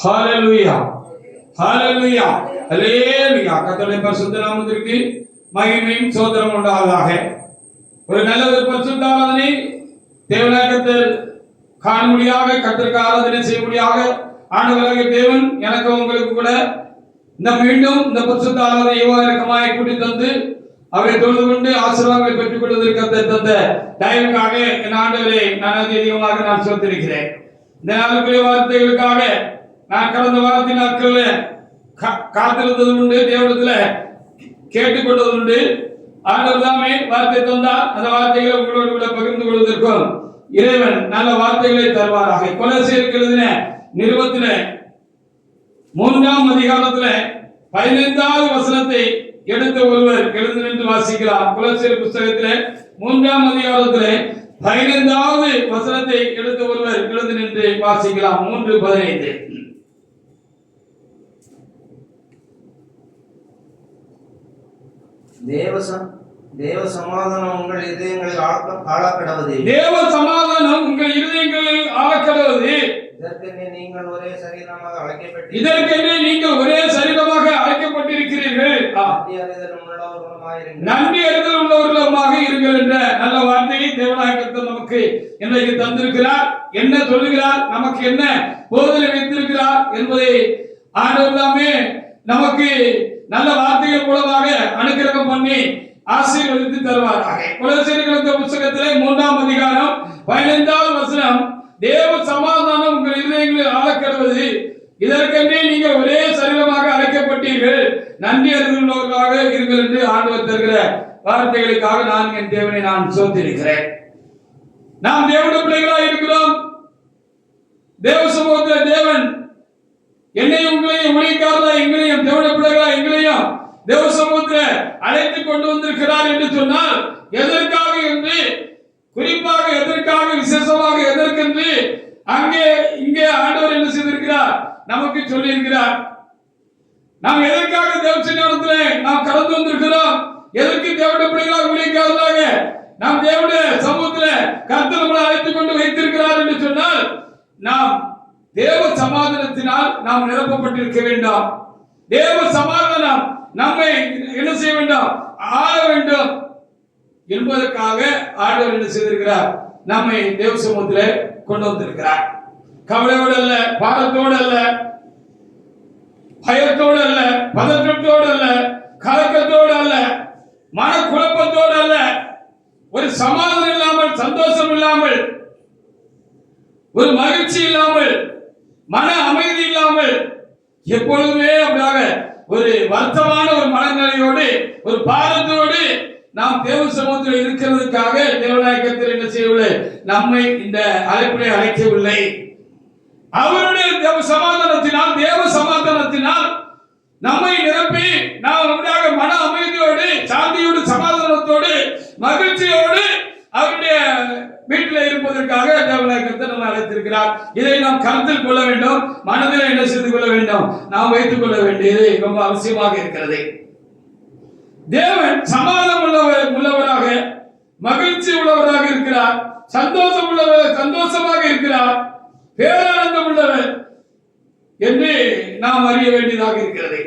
ஹalleluya ஹalleluya ஹalleluya. கர்த்தருடைய பரிசுத்த நாமத்திற்கு மகிமையும் ஸ்தோத்திரம் உண்டாவதாக. ஒரு நல்ல ஒரு பரிசுத்த ஆராதனை தேவனாகத்தில் காணும்படியாக, கர்த்தருக்கு ஆராதனை செய்யும்படியாக ஆண்டவராகிய தேவன் எனக்கு உங்களுக்கு கூட இந்த மீண்டும் இந்த பரிசுத்த ஆராதனை யோகமாய் கூட்டி தந்து அவரை தொழுது கொண்டு ஆசீர்வாதங்களை பெற்றுக் கொள்வதற்கு தந்த தயவுக்காக என் ஆண்டவரை நான் அதிகமாக நான் சொல்லியிருக்கிறேன். இந்த நாளுக்குரிய வார்த்தைகளுக்காக நான் கடந்த வாரத்தின் நாட்களில் காத்திருந்தது உண்டு, தேவனிடத்தில் கேட்டுக்கொண்டது உண்டு. ஆண்டவர் தாமே வார்த்தை தந்தார். அந்த வார்த்தைகளை உங்களோடு கூட பகிர்ந்து கொள்வதற்கும் இறைவன் நல்ல வார்த்தைகளை தருவாராக. கொலோசியருக்கு எழுதின நிருபத்தில 3ஆம் அதிகாரத்துல 15வது வசனத்தை எடுத்த ஒருவர் எழுந்து நின்று வாசிக்கிறார். கொலோசியர் புத்தகத்தில 3ஆம் அதிகாரத்தில 15வது வசனத்தை எடுத்த ஒருவர் எழுந்து நின்று வாசிக்கலாம். 3:15. தேவ சமாதானம் உங்கள் இதயங்களில் ஆளக்கடவது. தேவ சமாதானம் உங்கள் இதயங்களில் ஆளக்கடவது. இதற்கென்று நீங்கள் ஒரே சரீரமாக அழைக்கப்பட்டிருக்கிறீர்கள். நன்றி அறிதல் உள்ளவர்களாக இருங்கள் என்ற நல்ல வார்த்தையை தேவனாக நமக்கு இன்றைக்கு தந்திருக்கிறார். என்ன சொல்லுகிறார், நமக்கு என்ன போதனை வைத்திருக்கிறார் என்பதை ஆண்டவர் தாமே நமக்கு நல்ல வார்த்தைகள் மூலமாக அனுக்கிரகம் பண்ணி ஆசீர்வதித்து தருவாராக. கொலோசியர் புத்தகத்திலே 3ஆம் அதிகாரம் 15வது வசனம், தேவ சமாதானம் உங்கள் இதயங்களில் ஆளக்கடவது. இதற்கென்றே நீங்கள் ஒரே சரீரமாக அழைக்கப்பட்டீர்கள், நன்றி அறிந்துள்ளவர்களாக இருங்கள் என்று ஆண்டவர் தருகிற வார்த்தைகளுக்காக நான் என் தேவனை நான் சோத்திருக்கிறேன். நாம் தேவனுடைய பிள்ளைகளாக இருக்கிறோம். தேவ சமூகத்தில் தேவன் என்னையும் உங்களையும் ஊழியக்காரர்களா எங்களையும் தேவனுடைய பிள்ளைகளா எங்களையும் தேவ சமூகத்தில் அழைத்து கொண்டு வந்திருக்கிறார் என்று சொன்னால் எதற்காக என்று, குறிப்பாக எதற்காக, விசேஷமாக எதற்கென்று அங்கே இங்கே ஆண்டவர் என்ன செய்திருக்கிறார், நமக்கு சொல்லி இருக்கிறார். நாம் எதற்காக தேவ சன்னிதானத்திலே நாம் கடந்து வந்திருக்கிறோம், எதற்கு தேவனுடைய பிள்ளைகளாக ஊழியக்காரர்களாக நாம் தேவனுடைய சமூகத்தில் கர்த்தர் நம்மை அழைத்துக் கொண்டு வைத்திருக்கிறார் என்று சொன்னால் நாம் தேவ சமாதானத்தினால் நாம் நிரப்பப்பட்டிருக்க வேண்டும். தேவ சமாதானம் நம்மை என்ன செய்ய வேண்டும், ஆள வேண்டும் என்பதற்காக ஆண்டவர் என்ன செய்திருக்கிறார், நம்மை தேவ சமூகத்தில் கொண்டு வந்திருக்கிறார். கவலையோடு அல்ல, பாரத்தோடு அல்ல, பயத்தோடு அல்ல, பதற்றத்தோடு அல்ல, கலக்கத்தோடு அல்ல, மனக்குழப்பத்தோடு அல்ல, ஒரு சமாதானம் இல்லாமல், சந்தோஷம் இல்லாமல், ஒரு மகிழ்ச்சி இல்லாமல், மன அமைதி இல்லாமல், எப்பொழுதுமே அப்படியாக ஒரு வருத்தமான ஒரு மனநிலையோடு, ஒரு பாரத்தோடு நாம் தேவ சமூகத்தில் இருக்கிறதுக்காக தேவநாயகத்தில் என்ன செய்யவில்லை, நம்மை இந்த அழைப்பிலே அழைக்கவில்லை. அவருடைய தேவ சமாதானத்தினால் நம்மை நிரப்பி நாம் அப்படியாக மன அமைதியோடு, சாந்தியோடு, சமாதானத்தோடு, மகிழ்ச்சியோடு அவருடைய வீட்டில் இருப்பதற்காக தேவநாயகத்தை நம்ம அழைத்திருக்கிறார். இதை நாம் கருத்தில் கொள்ள வேண்டும், மனதில் என்ன செய்து கொள்ள வேண்டும், நாம் வைத்துக் கொள்ள வேண்டியது ரொம்ப அவசியமாக இருக்கிறது. தேவன் சமாதானம் உள்ளவராக, மகிழ்ச்சி உள்ளவராக இருக்கிறார், சந்தோஷமாக இருக்கிறார், பேரானந்தம் உள்ளவர் என்று நாம் அறிய வேண்டியதாக இருக்கிறது.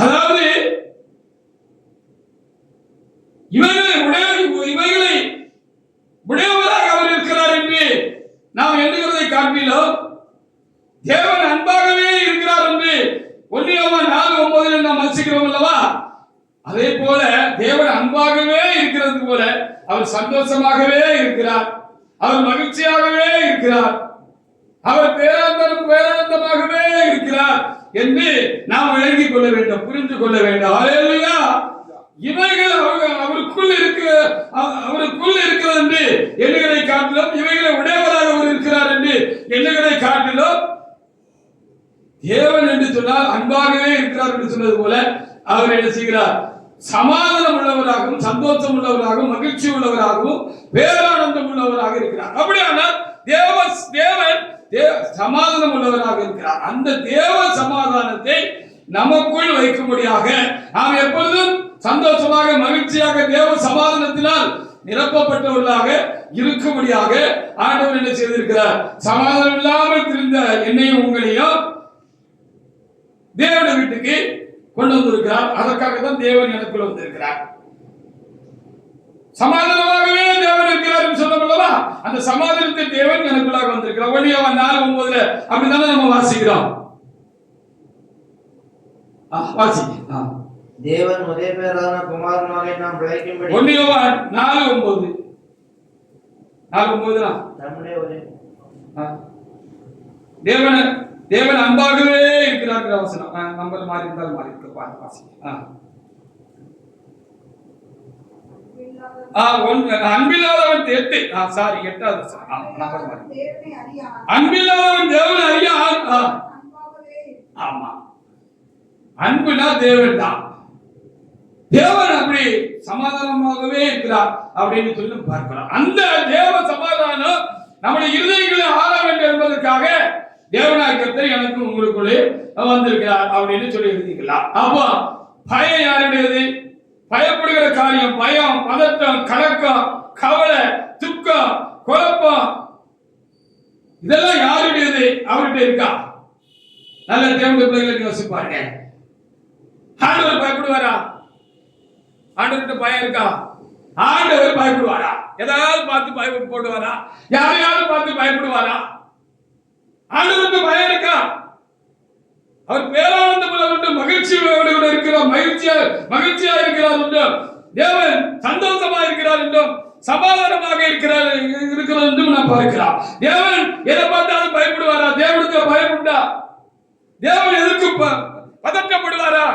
அதாவது இவைகளை உடையவராக அவர் இருக்கிறார் என்று நாம் எண்ணுகிறதை காட்டிலும் தேவன் அன்பாகவே இருக்கிறார் என்று 1 யோவான் 4:9 நாம் வாசிக்கிறோம் அல்லவா? அதே போல தேவன் அன்பாகவே இருக்கிறது போல அவர் சந்தோஷமாகவே இருக்கிறார், அவர் மகிழ்ச்சியாகவே இருக்கிறார், அவர் பேரானந்தமாகவே இருக்கிறார் என்று நாம் விளங்கிக் கொள்ள வேண்டும், புரிந்து கொள்ள வேண்டும். அல்லேலூயா. இவைகள் அவருக்குள் இருக்கிறது என்று எண்ணுகளை காட்டிலும், இவைகளை உடையவராக அவர் இருக்கிறார் என்று எண்ணுகளை காட்டிலும், தேவன் என்று சொன்னால் அன்பாகவே இருக்கிறார் என்று சொன்னது போல அவர் என்ன செய்கிறார், சமாதானம் உள்ளவராகவும், சந்தோஷம் உள்ளவராகவும், மகிழ்ச்சி உள்ளவராகவும், பேரானந்தம் உள்ளவராக இருக்கிறார். அப்படியானால் தேவன் சமாதானம் உள்ளவராக இருக்கிறார். அந்த தேவ சமாதானத்தை நமக்குள் வைக்கும்படியாக நாம் எப்பொழுதும் சந்தோஷமாக, மகிழ்ச்சியாக தேவ சமாதானத்தினால் நிரப்பப்பட்டவர்களாக இருக்கும்படியாக ஆண்டவர் என்ன செய்திருக்கிறார்? சமாதானம் இல்லாமல் இருந்த என்னையும் உங்களையும் தேவனுடைய வீட்டுக்கு கொண்டு வந்திருக்கிறார். அதற்காக தான் தேவன் எனக்குள்ள வந்திருக்கிறார். சமாதானமாகவே தேவன் இருக்கிறார் சொல்லப்படவா? அந்த சமாதானத்தை தேவன் எனக்குள்ளாக வந்திருக்கிறார். ஒன்னியவன் 4:9 அப்படித்தானே நம்ம வாசிக்கிறோம். வாசிக்க தேவன் ஒரே பேரான குமாரனாலே நாம் பிழைக்கும்படி. ஒன்னியவன் 4:9 நம்முடைய ஒரே தேவன் அன்பாகவே இருக்கிறார் வசனம். நம்பர் மாறி இருந்தால் மாறி இருக்கு. வாசிக்க அன்பில்லாதவன் 8வது அன்பில்லாதவன் தேவனை அறியான். ஆமா, அன்புனா தேவன் தான். தேவன் அப்படி சமாதானமாகவே இருக்கிறார் அப்படின்னு சொல்லி பார்க்கிறோம். அந்த தேவ சமாதானம் நம்முடைய இருதயங்களை ஆள வேண்டும் என்பதற்காக தேவனாய் கர்த்தர் எனக்கு உங்களுக்குள்ளே வந்திருக்கிறார் அப்படின்னு சொல்லி எழுதிக்கலாம். அப்போ பயம் யாருடையது? பயப்படுகிற காரியம், பயம், பதட்டம், கலக்கம், கவலை, துக்கம், குழப்பம், இதெல்லாம் யாருடையது? அவர்கிட்ட இருக்கா? நல்ல தேவனுடைய பிள்ளைகளை யோசிப்பாருங்க. ஆண்டவர் பயப்படுவாரா? ஆண்டவர்கிட்ட பயம் இருக்கா? ஆண்டவர் பயப்படுவாரா? ஏதாவது பார்த்து பயப்படுவாரா? யாரையாவது பார்த்து பயப்படுவாரா? ஆண்டவருக்கு பயம் இருக்கா? அவர் பேரானந்தம் உண்டு, மகிழ்ச்சியோடு இருக்கிறார், மகிழ்ச்சியா இருக்கிறார் என்றும், தேவன் சந்தோஷமா இருக்கிறார் என்றும், சமாதானமாக இருக்கிறார் என்றும் நான் பார்க்கிறோம். தேவன் எதை பார்த்தாலும் பயப்படுவாரா? தேவனுக்கு பயம் உண்டா? தேவன் எதற்கு பதட்டப்படுவாரா?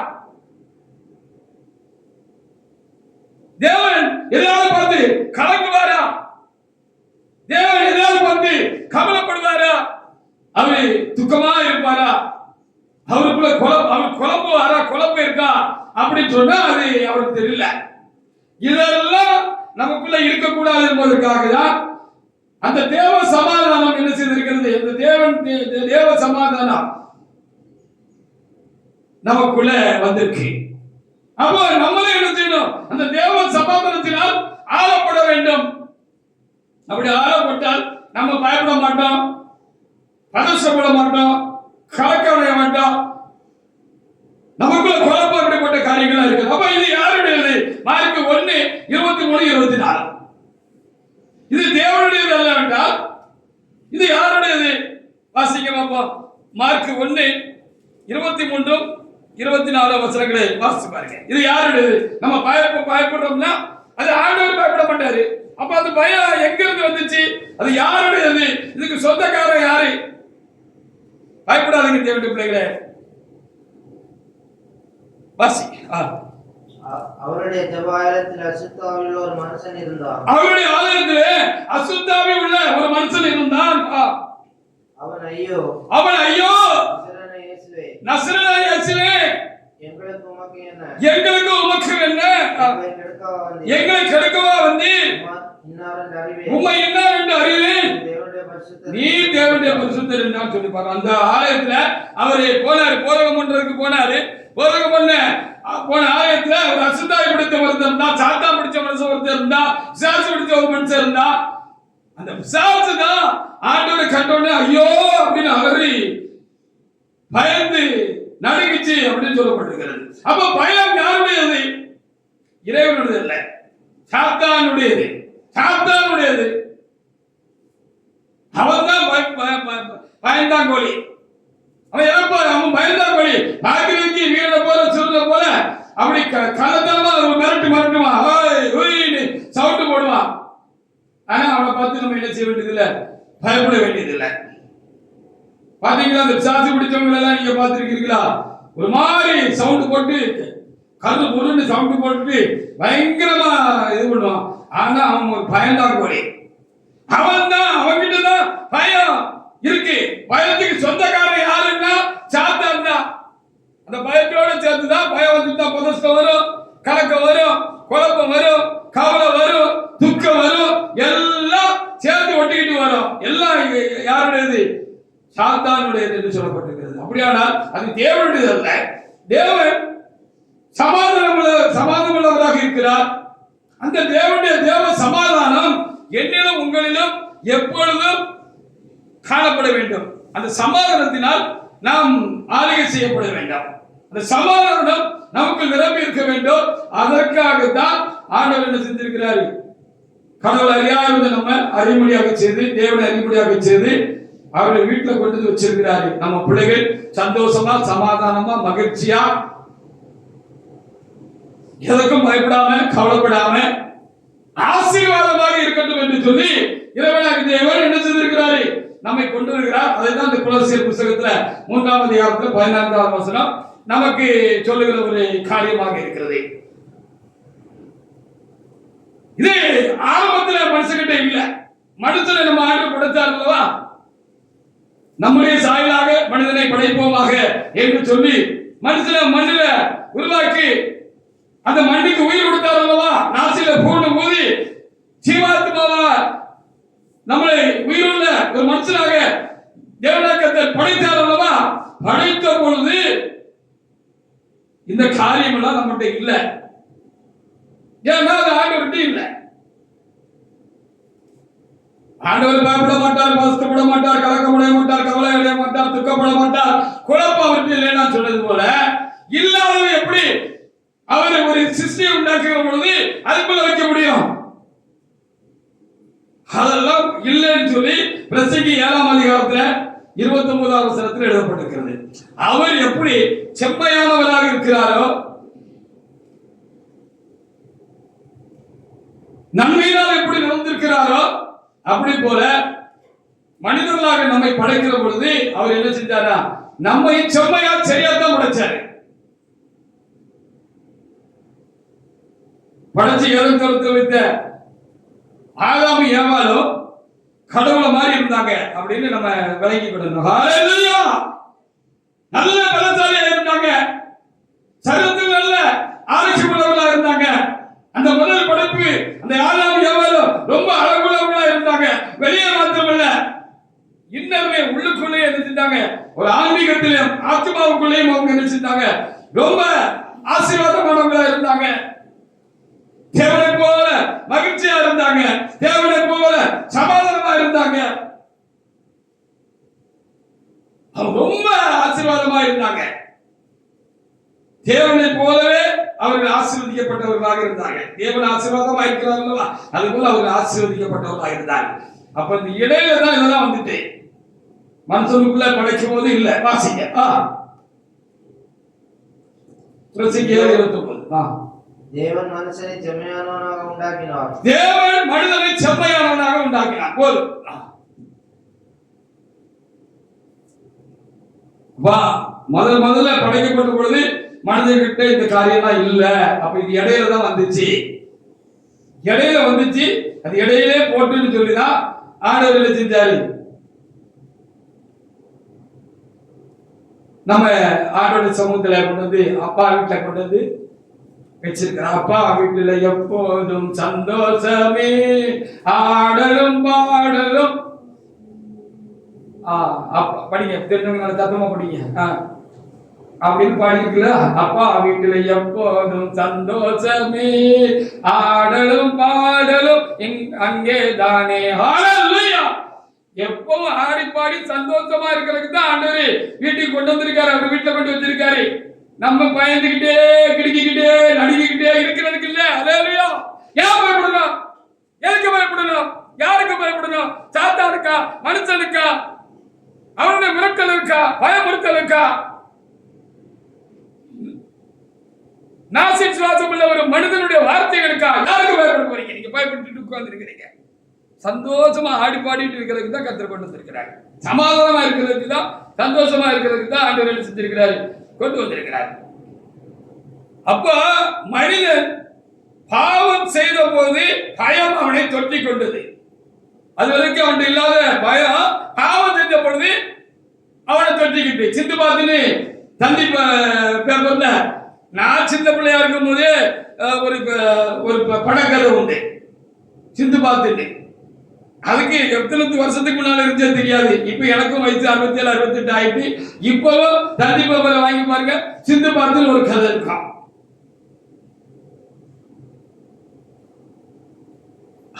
தேவன் எதாவது பார்த்து கலங்குவாரா? தேவன் எதாவது பார்த்து கவலைப்படுவாரா? அவரு துக்கமா இருப்பாரா? அவருக்குள்ள குழம்புவாரா? குழம்பு இருக்கா அப்படின்னு சொன்னா அது அவருக்கு தெரியல. இதெல்லாம் நமக்குள்ள இருக்கக்கூடாது என்பதற்காக தான் அந்த தேவ சமாதானம் என்ன செய்திருக்கிறது? இந்த தேவ சமாதானம் நமக்குள்ள வந்திருக்கு. அப்போ நம்மளே என்ன செய்யணும்? அந்த தேவ சமாதானத்தினால் ஆளப்பட வேண்டும். அப்படி ஆளப்பட்டால் நம்ம பயப்பட மாட்டோம், பதற்றப்பட மாட்டோம், கலக்கடைய மாட்டோம். நமக்குள்ள குழப்பம் அப்படிப்பட்ட காரியங்களா இருக்கு. அப்ப இது யாருடையது? மார்க் 1:23-24. இது தேவனுடையது அல்ல என்றால் இது யாருடையது? வாசிக்க பார்ப்போம். மார்க் 1:23-24 வசனங்களை வாசிச்சு பாருங்க. இது யாருடையது? நம்ம பயப்படுறோம்னா அது ஆண்டவர் பயப்பட மாட்டாரு. அப்ப அந்த பயம் எங்க இருந்து வந்துச்சு? அது யாருடையது? இதுக்கு சொந்தக்காரன் யாரு? பயப்படாதீங்க தேவனுடைய பிள்ளைகளே. வாசி. அவருடைய ஜெபாலயத்தில் அசுத்தாவியுள்ள ஒரு மனுஷன் இருந்தான். அவருடைய ஆலயத்திலே அசுத்தாவி உள்ள ஒரு மனுஷன் இருந்தான். அவன் ஐயோ நசரேயனாகிய இயேசுவே, எங்களுக்கு உமக்கு என்ன? எங்களை கெடுக்கவா வந்தீர்? உம்மை இன்னார் என்று அறிவேன். நீ தேவனுடைய பரிசுத்தர் என்று சொல்லி பாரு. அந்த ஆலயத்துல அவரு போனாரு, போரகம் பண்றதுக்கு போனாரு. போரகம் போன ஆலயத்துல ஒரு அசுத்தாய் பிடித்த ஒருத்தர் இருந்தா, சாத்தா பிடிச்ச மனுஷன் ஒருத்தர் இருந்தா, பிசாசு பிடிச்ச ஒரு மனுஷன் இருந்தா. அந்த பிசாசு தான் ஆண்டவரை கண்டோடனே ஐயோ அப்படின்னு அலறி பயந்து நடுங்கிச்சு அப்படின்னு சொல்லப்பட்டிருக்கிறது. அப்ப பயம் யாருடையது? இறைவனுடையது இல்லை, சாத்தானுடையது. சாத்தானுடையது. அவன் தான் பயந்தான் கோழி. அவன் இறப்பா, அவன் பயந்தான் கோழி. பாக்கிறதுக்கு வீரனை போல சுருள போல அப்படி கலத்தனமா மிரட்டுவான், சவுண்டு போடுவான். ஆனா அவனை பார்த்து நம்ம என்ன செய்ய வேண்டியதில்லை, பயப்பட வேண்டியதில்லை. பாத்தீங்களா? அந்த பிசாசு பிடிச்சவங்க எல்லாம் நீங்க பார்த்திருக்கீங்களா? ஒரு மாதிரி சவுண்ட் போட்டு கரு பொருள்னு சவுண்ட் போட்டு பயங்கரமா இது பண்ணுவான். ஆனா அவன் ஒரு பயந்தான் கோழி. அவன் தான், அவன்கிட்ட தான் பயம் இருக்கு. பயத்துக்கு சொந்தக்காரன் யாருன்னா சாத்தான் தான். அந்த பயத்தோட சேர்த்துதான் பயம் வந்துட்டா பதஷ்டம் வரும், கலக்கம் வரும், குழப்பம் வரும், கவலை வரும், துக்கம் வரும், எல்லாம் சேர்த்து ஒட்டிக்கிட்டு வரும். எல்லாம் யாருடையது? சாத்தானுடையது என்று சொல்லப்பட்டிருக்கிறது. அப்படியானால் அது தேவனுடையது அல்ல. தேவன் சமாதானம் உள்ளவராக இருக்கிறார். அந்த தேவனுடைய தேவ சமாதானம் என்னிலும் உங்களிலும் எப்பொழுதும் காணப்பட வேண்டும். அந்த சமாதானத்தினால் நாம் ஆளுகை செய்யப்பட வேண்டாம். அந்த சமாதானம் நமக்கு நிரம்பி இருக்க வேண்டும். அதற்காகத்தான் ஆண்டவர் என்ன செஞ்சிருக்கிறாரு? கடவுள் அறியாத நம்ம அறிமுடியாக செய்து, தேவனை அறிமுடியாக செய்து அவரை வீட்டுல கொண்டு வந்து வச்சிருக்கிறாரு. நம்ம பிள்ளைகள் சந்தோஷமா, சமாதானமா, மகிழ்ச்சியா, எதற்கும் பயப்படாம, கவலைப்படாம ஆசீர்வாதமாக இருக்கட்டும் என்று சொல்லி இறைவனாக தேவன் என்ன செய்திருக்கிறாரு? நம்மை கொண்டு வருகிறார். அதைதான் இந்த கொலோசியர் புத்தகத்துல 3ஆம் அதிகாரத்துல 14ஆம் வசனம் நமக்கு சொல்லுகிற ஒரு காரியமாக இருக்கிறது. இது ஆரம்பத்துல மனுஷங்கிட்ட இல்ல. மனுஷனை நம்ம ஆண்டு படைத்தார் அல்லவா? நம்முடைய சாயலாக மனிதனை படைப்போமாக என்று சொல்லி மனுஷனை மண்ணில உருவாக்கி அந்த மண்ணுக்கு உயிர் கொடுத்தார் அல்லவா? நாசில பூண்டு ஊதி ஜீவாத்மாவா நம்மளை உயிருள்ள ஒரு மனுஷனாக தேவனாக்கத்தை படைத்தார் அல்லவா? படைத்த பொழுது இந்த காரியம் எல்லாம் நம்மகிட்ட இல்ல. ஏன்னா அது ஆண்டவர்கிட்ட இல்ல. ஆண்டவர் பயப்பட மாட்டார், பசுக்கப்பட மாட்டார், கலக்கப்பட மாட்டார், கவலை அடைய மாட்டார், துக்கப்பட மாட்டார், குழப்பம் அவர்கிட்ட இல்லைன்னா சொன்னது போல இல்லாதது எப்படி அவர் ஒரு சிருஷ்டியை உண்டாக்குகிற பொழுது அதுக்குள்ள வைக்க முடியும்? அதெல்லாம் இல்லைன்னு சொல்லி பிரசங்கி 7ஆம் அதிகாரத்துல 29ஆம் வசனத்தில் எழுதப்பட்டிருக்கிறது. அவர் எப்படி செம்மையானவராக இருக்கிறாரோ, நன்மையினால் எப்படி நடந்திருக்கிறாரோ, அப்படி போல மனிதர்களாக நம்மை படைக்கிற பொழுது அவர் என்ன செஞ்சாரா? நம்மை செம்மையா சரியாத்தான் படைச்சாரு. படைச்சு ஏதம் கருத்து வைத்த ஆதாமும் ஏவாளும் கடவுளை மாதிரி இருந்தாங்க அப்படின்னு நம்ம விளங்கி கொள்ளணும். ஹல்லேலூயா! நல்ல பலசாலியா இருந்தாங்க, சரீரத்தில் நல்ல ஆரோக்கியம் உள்ளவர்களா இருந்தாங்க. அந்த முதல் படைப்பு அந்த ஆதாமும் ஏவாளும் ரொம்ப அழகுள்ளவர்களா இருந்தாங்க. வெளியே மாத்திரமல்ல, இன்னமே உள்ளுக்குள்ளே என்ன செஞ்சாங்க? ஒரு ஆன்மீகத்திலும் ஆத்மாவுக்குள்ளேயும் அவங்க என்ன செஞ்சாங்க? ரொம்ப ஆசீர்வாதமானவங்களா இருந்தாங்க. தேவனை போல மகிழ்ச்சியா இருந்தாங்க, தேவனை போல சமாதானமா இருந்தாங்க, ரொம்ப ஆசீர்வாதமா இருந்தாங்க. தேவனை போலவே அவர்கள் ஆசீர்வதிக்கப்பட்டவர்களாக இருந்தாங்க. தேவன் ஆசீர்வாதமா இருக்கிறார் அல்லவா? அது போல அவர்கள் ஆசீர்வதிக்கப்பட்டவர்களாக இருந்தாங்க. அப்ப இந்த இடையில தான் இதெல்லாம் வந்துட்டு மனுஷனுக்குள்ள படைக்கும் போது இல்ல. வாசிங்க. பிரசங்கி 7:29. தேவன் மனுஷனை செம்மையானவனாக உண்டாக்கினார். தேவன் மனிதனை செம்மையானவனாக உண்டாக்கினார். போதும். வா முதல்ல படைக்கப்பட்ட பொழுது மனிதர்கிட்ட இந்த காரியம்லாம் இல்ல. அப்ப இது இடையில தான் வந்துச்சு. இடையில வந்துச்சு, அது இடையிலே போட்டுன்னு சொல்லிதான் ஆண்டவர் என்ன செஞ்சாரு? நம்ம ஆண்டோட சமூகத்துல கொண்டு வந்து அப்பா வீட்டுல கொண்டு வந்து வச்சிருக்கிற. அப்பா வீட்டுல எப்போதும் சந்தோஷமே, ஆடலும் பாடலும். படிங்க, தெரிஞ்சவங்க தத்துவமா படிங்க அப்படின்னு பாடிக்கல. அப்பா வீட்டுல எப்போதும் சந்தோஷமே, ஆடலும் பாடலும் அங்கே தானே. ஹல்லேலூயா! எப்பவும் ஆடி பாடி சந்தோஷமா இருக்கிறதுக்கு தான் ஆண்டவர் வீட்டுக்கு கொண்டு வந்திருக்காரு. அவர் வீட்டுல கொண்டு வச்சிருக்காரு. நம்ம பயந்துகிட்டே கிடுக்கிக்கிட்டே நடுங்கிக்கிட்டே இருக்கிறதுக்கு இல்ல. ஹல்லேலூயா! ஏன் பயப்படணும்? எதுக்கு பயப்படணும்? யாருக்கு பயப்படணும்? சாத்தானுக்கா? மனுஷனுக்கா? அவனுடைய மிரட்டலுக்கா? பயமுறுத்தலுக்கா? நாசின் சுவாசம் உள்ள ஒரு மனிதனுடைய வார்த்தைகளுக்கா? யாருக்கு பயப்பட போறீங்க? நீங்க பயப்பட்டு உட்கார்ந்து இருக்கிறீங்க. சந்தோஷமா ஆடி பாடிட்டு இருக்கிறதுக்கு தான் கர்த்தர் கொண்டு வந்திருக்கிறார். சமாதானமா இருக்கிறதுக்கு தான், சந்தோஷமா இருக்கிறதுக்கு தான் ஆண்டவர் என்ன செஞ்சிருக்கிறார்? கொண்டு வந்திருக்கிறார். அப்ப மனிதன் பாவம் செய்த போது பயம் அவனை தொட்டி கொண்டது. அது வரைக்கும் அவன் இல்லாத பயம் பாவம் செஞ்ச பொழுது அவனை தொட்டிக்கிட்டு. சிந்து பாத்துன்னு தந்தி பேப்பர்ல நான் சின்ன பிள்ளையா இருக்கும் போது ஒரு படக்கதை உண்டு, சிந்து பாத்துன்னு. அதுக்கு எத்தனை வருஷத்துக்கு முன்னால இருந்தே தெரியாது. இப்ப எனக்கும் வயசு 67 68 ஆயிட்டு. இப்பவும் தந்தி பேப்பரை வாங்கி பாருங்க, சிந்து பாத்துன்னு ஒரு கதை இருக்கும்.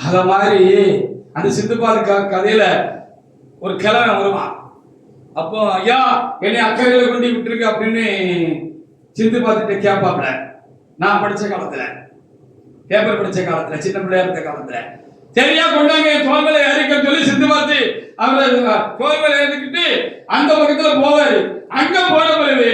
அத மாதிரி அந்த சிந்துபாது கதையில ஒரு கிழவன் வருவான். அப்போ ஐயா என்னை அக்கறையில கொண்டு விட்டுருக்கு அப்படின்னு சிந்துபாத்துட்டு கேட்பாப்ல. நான் படிச்ச காலத்துல, பேப்பர் படிச்ச காலத்துல, சின்ன பிள்ளையா இருந்த காலத்துல, சரியா கொண்டாங்க தோல்மலை ஏறிக்க சொல்லி சிந்துபாத்து அவரை தோல்மலை ஏறிக்கிட்டு அந்த பக்கத்துல போவாரு. அங்க போன பிறகு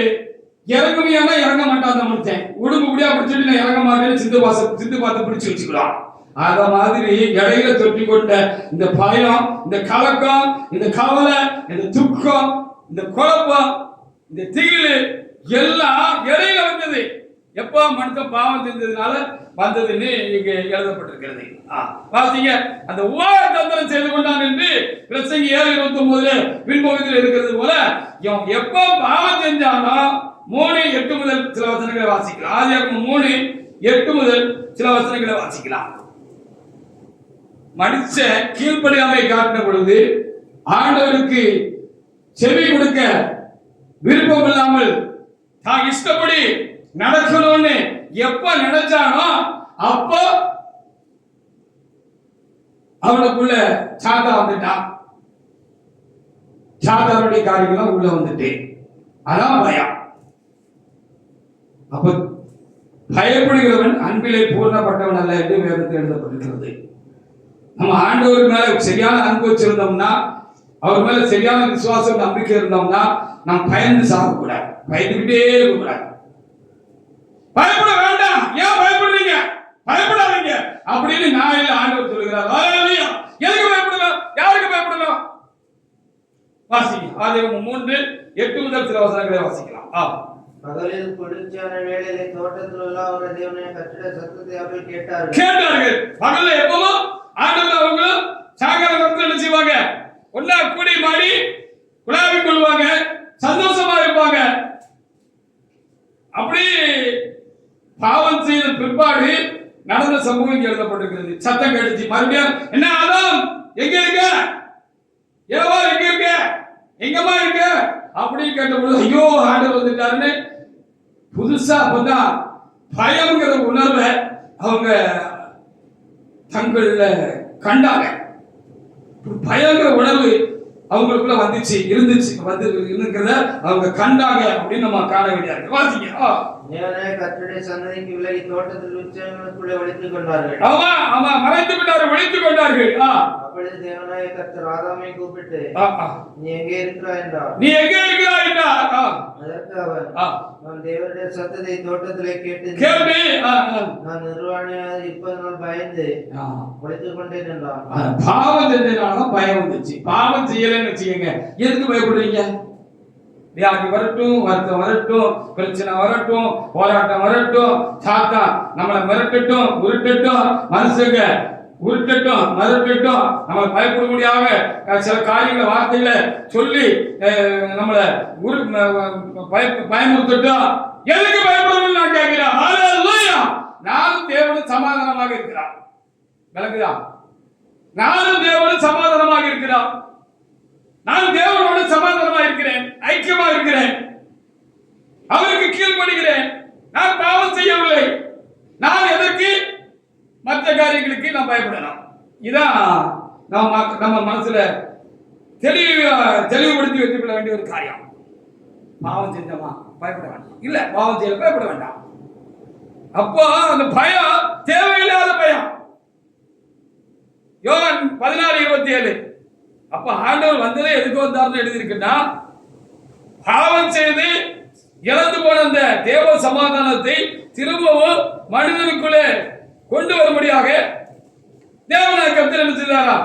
இறங்குமையானா இறங்க மாட்டான் அந்த மனுஷன். உடும்பு முடியா பிடிச்சிட்டு நான் இறங்க மாட்டேன்னு சிந்துபாத்து பிடிச்சு வச்சுக்கலாம். அத மாதிரி இடையில தொட்டி கொண்ட இந்த பயம், இந்த கலக்கம், இந்த கவலை, இந்த துக்கம், இந்த குழப்பம், இந்த திகிலு எல்லாம் இடையில வந்தது. எப்போ மனுஷன் பாவம் செஞ்சதுனால வந்ததுன்னு இங்க எழுதப்பட்டிருக்கிறது. வாசிங்க. அந்த உபாய தந்திரம் செய்து கொண்டான் என்று பிரசங்கி 7:29 பின்பகுதியில் இருக்கிறது போல இவன் எப்போ பாவம் செஞ்சானோ 3:8 முதல் சில வசனங்களை வாசிக்கலாம். ஆதியாகமம் 3:8 முதல் சில வசனங்களை வாசிக்கலாம். மனுஷன் கீழ்ப்படியாமை காட்டின பொழுது ஆண்டவருக்கு செவி கொடுக்க விருப்பம் இல்லாமல் தான் இஷ்டப்படி நடக்கணும்னு எப்ப நினைச்சானோ அப்ப அவனுக்குள்ள சாத்தா வந்துட்டான். சாத்தானுடைய காரியங்களும் உள்ள வந்துட்டு அதான் பயம். அப்ப பயப்படுகிறவன் அன்பிலே பூர்ணப்பட்டவன் அல்ல என்று வேதத்தில் எழுதப்பட்டிருக்கிறது. நம்ம ஆண்டவர் மேல சரியான அன்பு வச்சிருந்தோம்னா, அவர் மேல சரியான விசுவாசம் நம்பிக்கை இருந்தோம்னா, நாம் பயந்து சாகக்கூடாது, பயந்துகிட்டே இருக்கக்கூடாது. பயப்பட வேண்டாம். ஏன் பயப்படுறீங்க? பயப்படாதீங்க அப்படின்னு நான் ஆண்டவர் சொல்லுகிறார். எதுக்கு பயப்படலாம்? யாருக்கு பயப்படலாம்? வாசிங்க. ஆதியாகமம் 3:8 முதல் சில வசனங்களை வாசிக்கலாம். பகலில் குளிர்ச்சியான வேளையிலே தோட்டத்தில் உள்ள அவருடைய தேவனுடைய கர்த்தருடைய சத்தத்தை அவர்கள் கேட்டார்கள். பகல்ல எப்பவும் ஆண்டவர் அவங்களும் சாகரம் என்ன செய்வாங்க? ஒன்னா கூடி மாடி குழாவி கொள்வாங்க, சந்தோஷமா இருப்பாங்க. அப்படி பாவம் செய்த பிற்பாடு நடந்த சம்பவம் இங்க எழுதப்பட்டிருக்கிறது. சத்தம் கடிச்சு மறுபடியும் என்ன ஆதாம் எங்க இருக்க, ஏவா எங்க இருக்க, எங்கம்மா இருக்க அப்படின்னு கேட்டபொழுது ஐயோ ஆண்டவர் வந்துட்டாருன்னு புதுசா அப்பதான் பயம்ங்கிற உணர்வை அவங்க தங்கள்ல கண்டாங்க. பயங்கர உணர்வு அவங்களுக்குள்ள வந்துச்சு, இருந்துச்சு, வந்து இருக்கிறத அவங்க கண்டாங்க அப்படின்னு நம்ம காண வேண்டியா இருக்கு. வாசிங்க. கர்த்தருடைய சன்னதிக்கு விலகி தோட்டத்தில் உச்சங்களுக்குள்ளே ஒளித்துக் கொண்டார்கள். ஆமா மறைத்து கொண்டார்கள், ஒளித்துக் கொண்டார்கள். அப்பொழுது தேவனாய கர்த்தர் ஆதாமை கூப்பிட்டு நீ எங்கே இருக்கிறாய் என்றார். அதற்கு அவன் நான் தேவனுடைய சத்தத்தை தோட்டத்திலே கேட்டு நான் நிர்வாணியாக இருப்பதனால் பயந்து ஒளித்துக் கொண்டேன் என்றான். பாவம் செஞ்சதுனாலதான் பயம் வந்துச்சு. பாவம் செய்யலன்னு வச்சுக்கோங்க, எதுக்கு பயப்படுறீங்க? வியாதி வரட்டும், வருத்தம் வரட்டும், பிரச்சனை வரட்டும், போராட்டம் வரட்டும், சாத்தா நம்மளை மிரட்டட்டும், உருட்டட்டும், மனுஷங்க உருட்டட்டும், மிரட்டட்டும், நம்மளை பயப்பட முடியாம சில காரியங்களை வார்த்தைகளை சொல்லி நம்மளை பயமுறுத்தட்டும். எதுக்கு பயப்படணும் நான் கேட்கிறேன். நானும் தேவனும் சமாதானமாக இருக்கிறான். விளக்குதா? நானும் தேவனும் சமாதானமாக இருக்கிறான். நான் தேவனோடு சமாதானமா இருக்கிறேன், ஐக்கியமா இருக்கிறேன், அவருக்கு கீழ்ப்படுகிறேன். நான் பாவம் செய்யவில்லை. நான் எதற்கு மற்ற காரியங்களுக்கு நான் பயப்படணும்? இதான் நம்ம மனசுல தெளிவுபடுத்தி வைத்துக் கொள்ள வேண்டிய ஒரு காரியம். பாவம் செஞ்சோமா பயப்பட வேண்டாம். இல்ல, பாவம் செய்ய பயப்பட வேண்டாம். அப்போ அந்த பயம் தேவையில்லாத பயம். யோவான் 16:27 அப்ப ஆண்டவர் வந்ததே எதுக்கு வந்தார்னு எழுதியிருக்குன்னா, பாவம் செய்து இழந்து போன அந்த தேவ சமாதானத்தை திரும்பவும் மனிதனுக்குள்ளே கொண்டு வரும்படியாக தேவனாய கர்த்தர் என்ன செய்தாரா?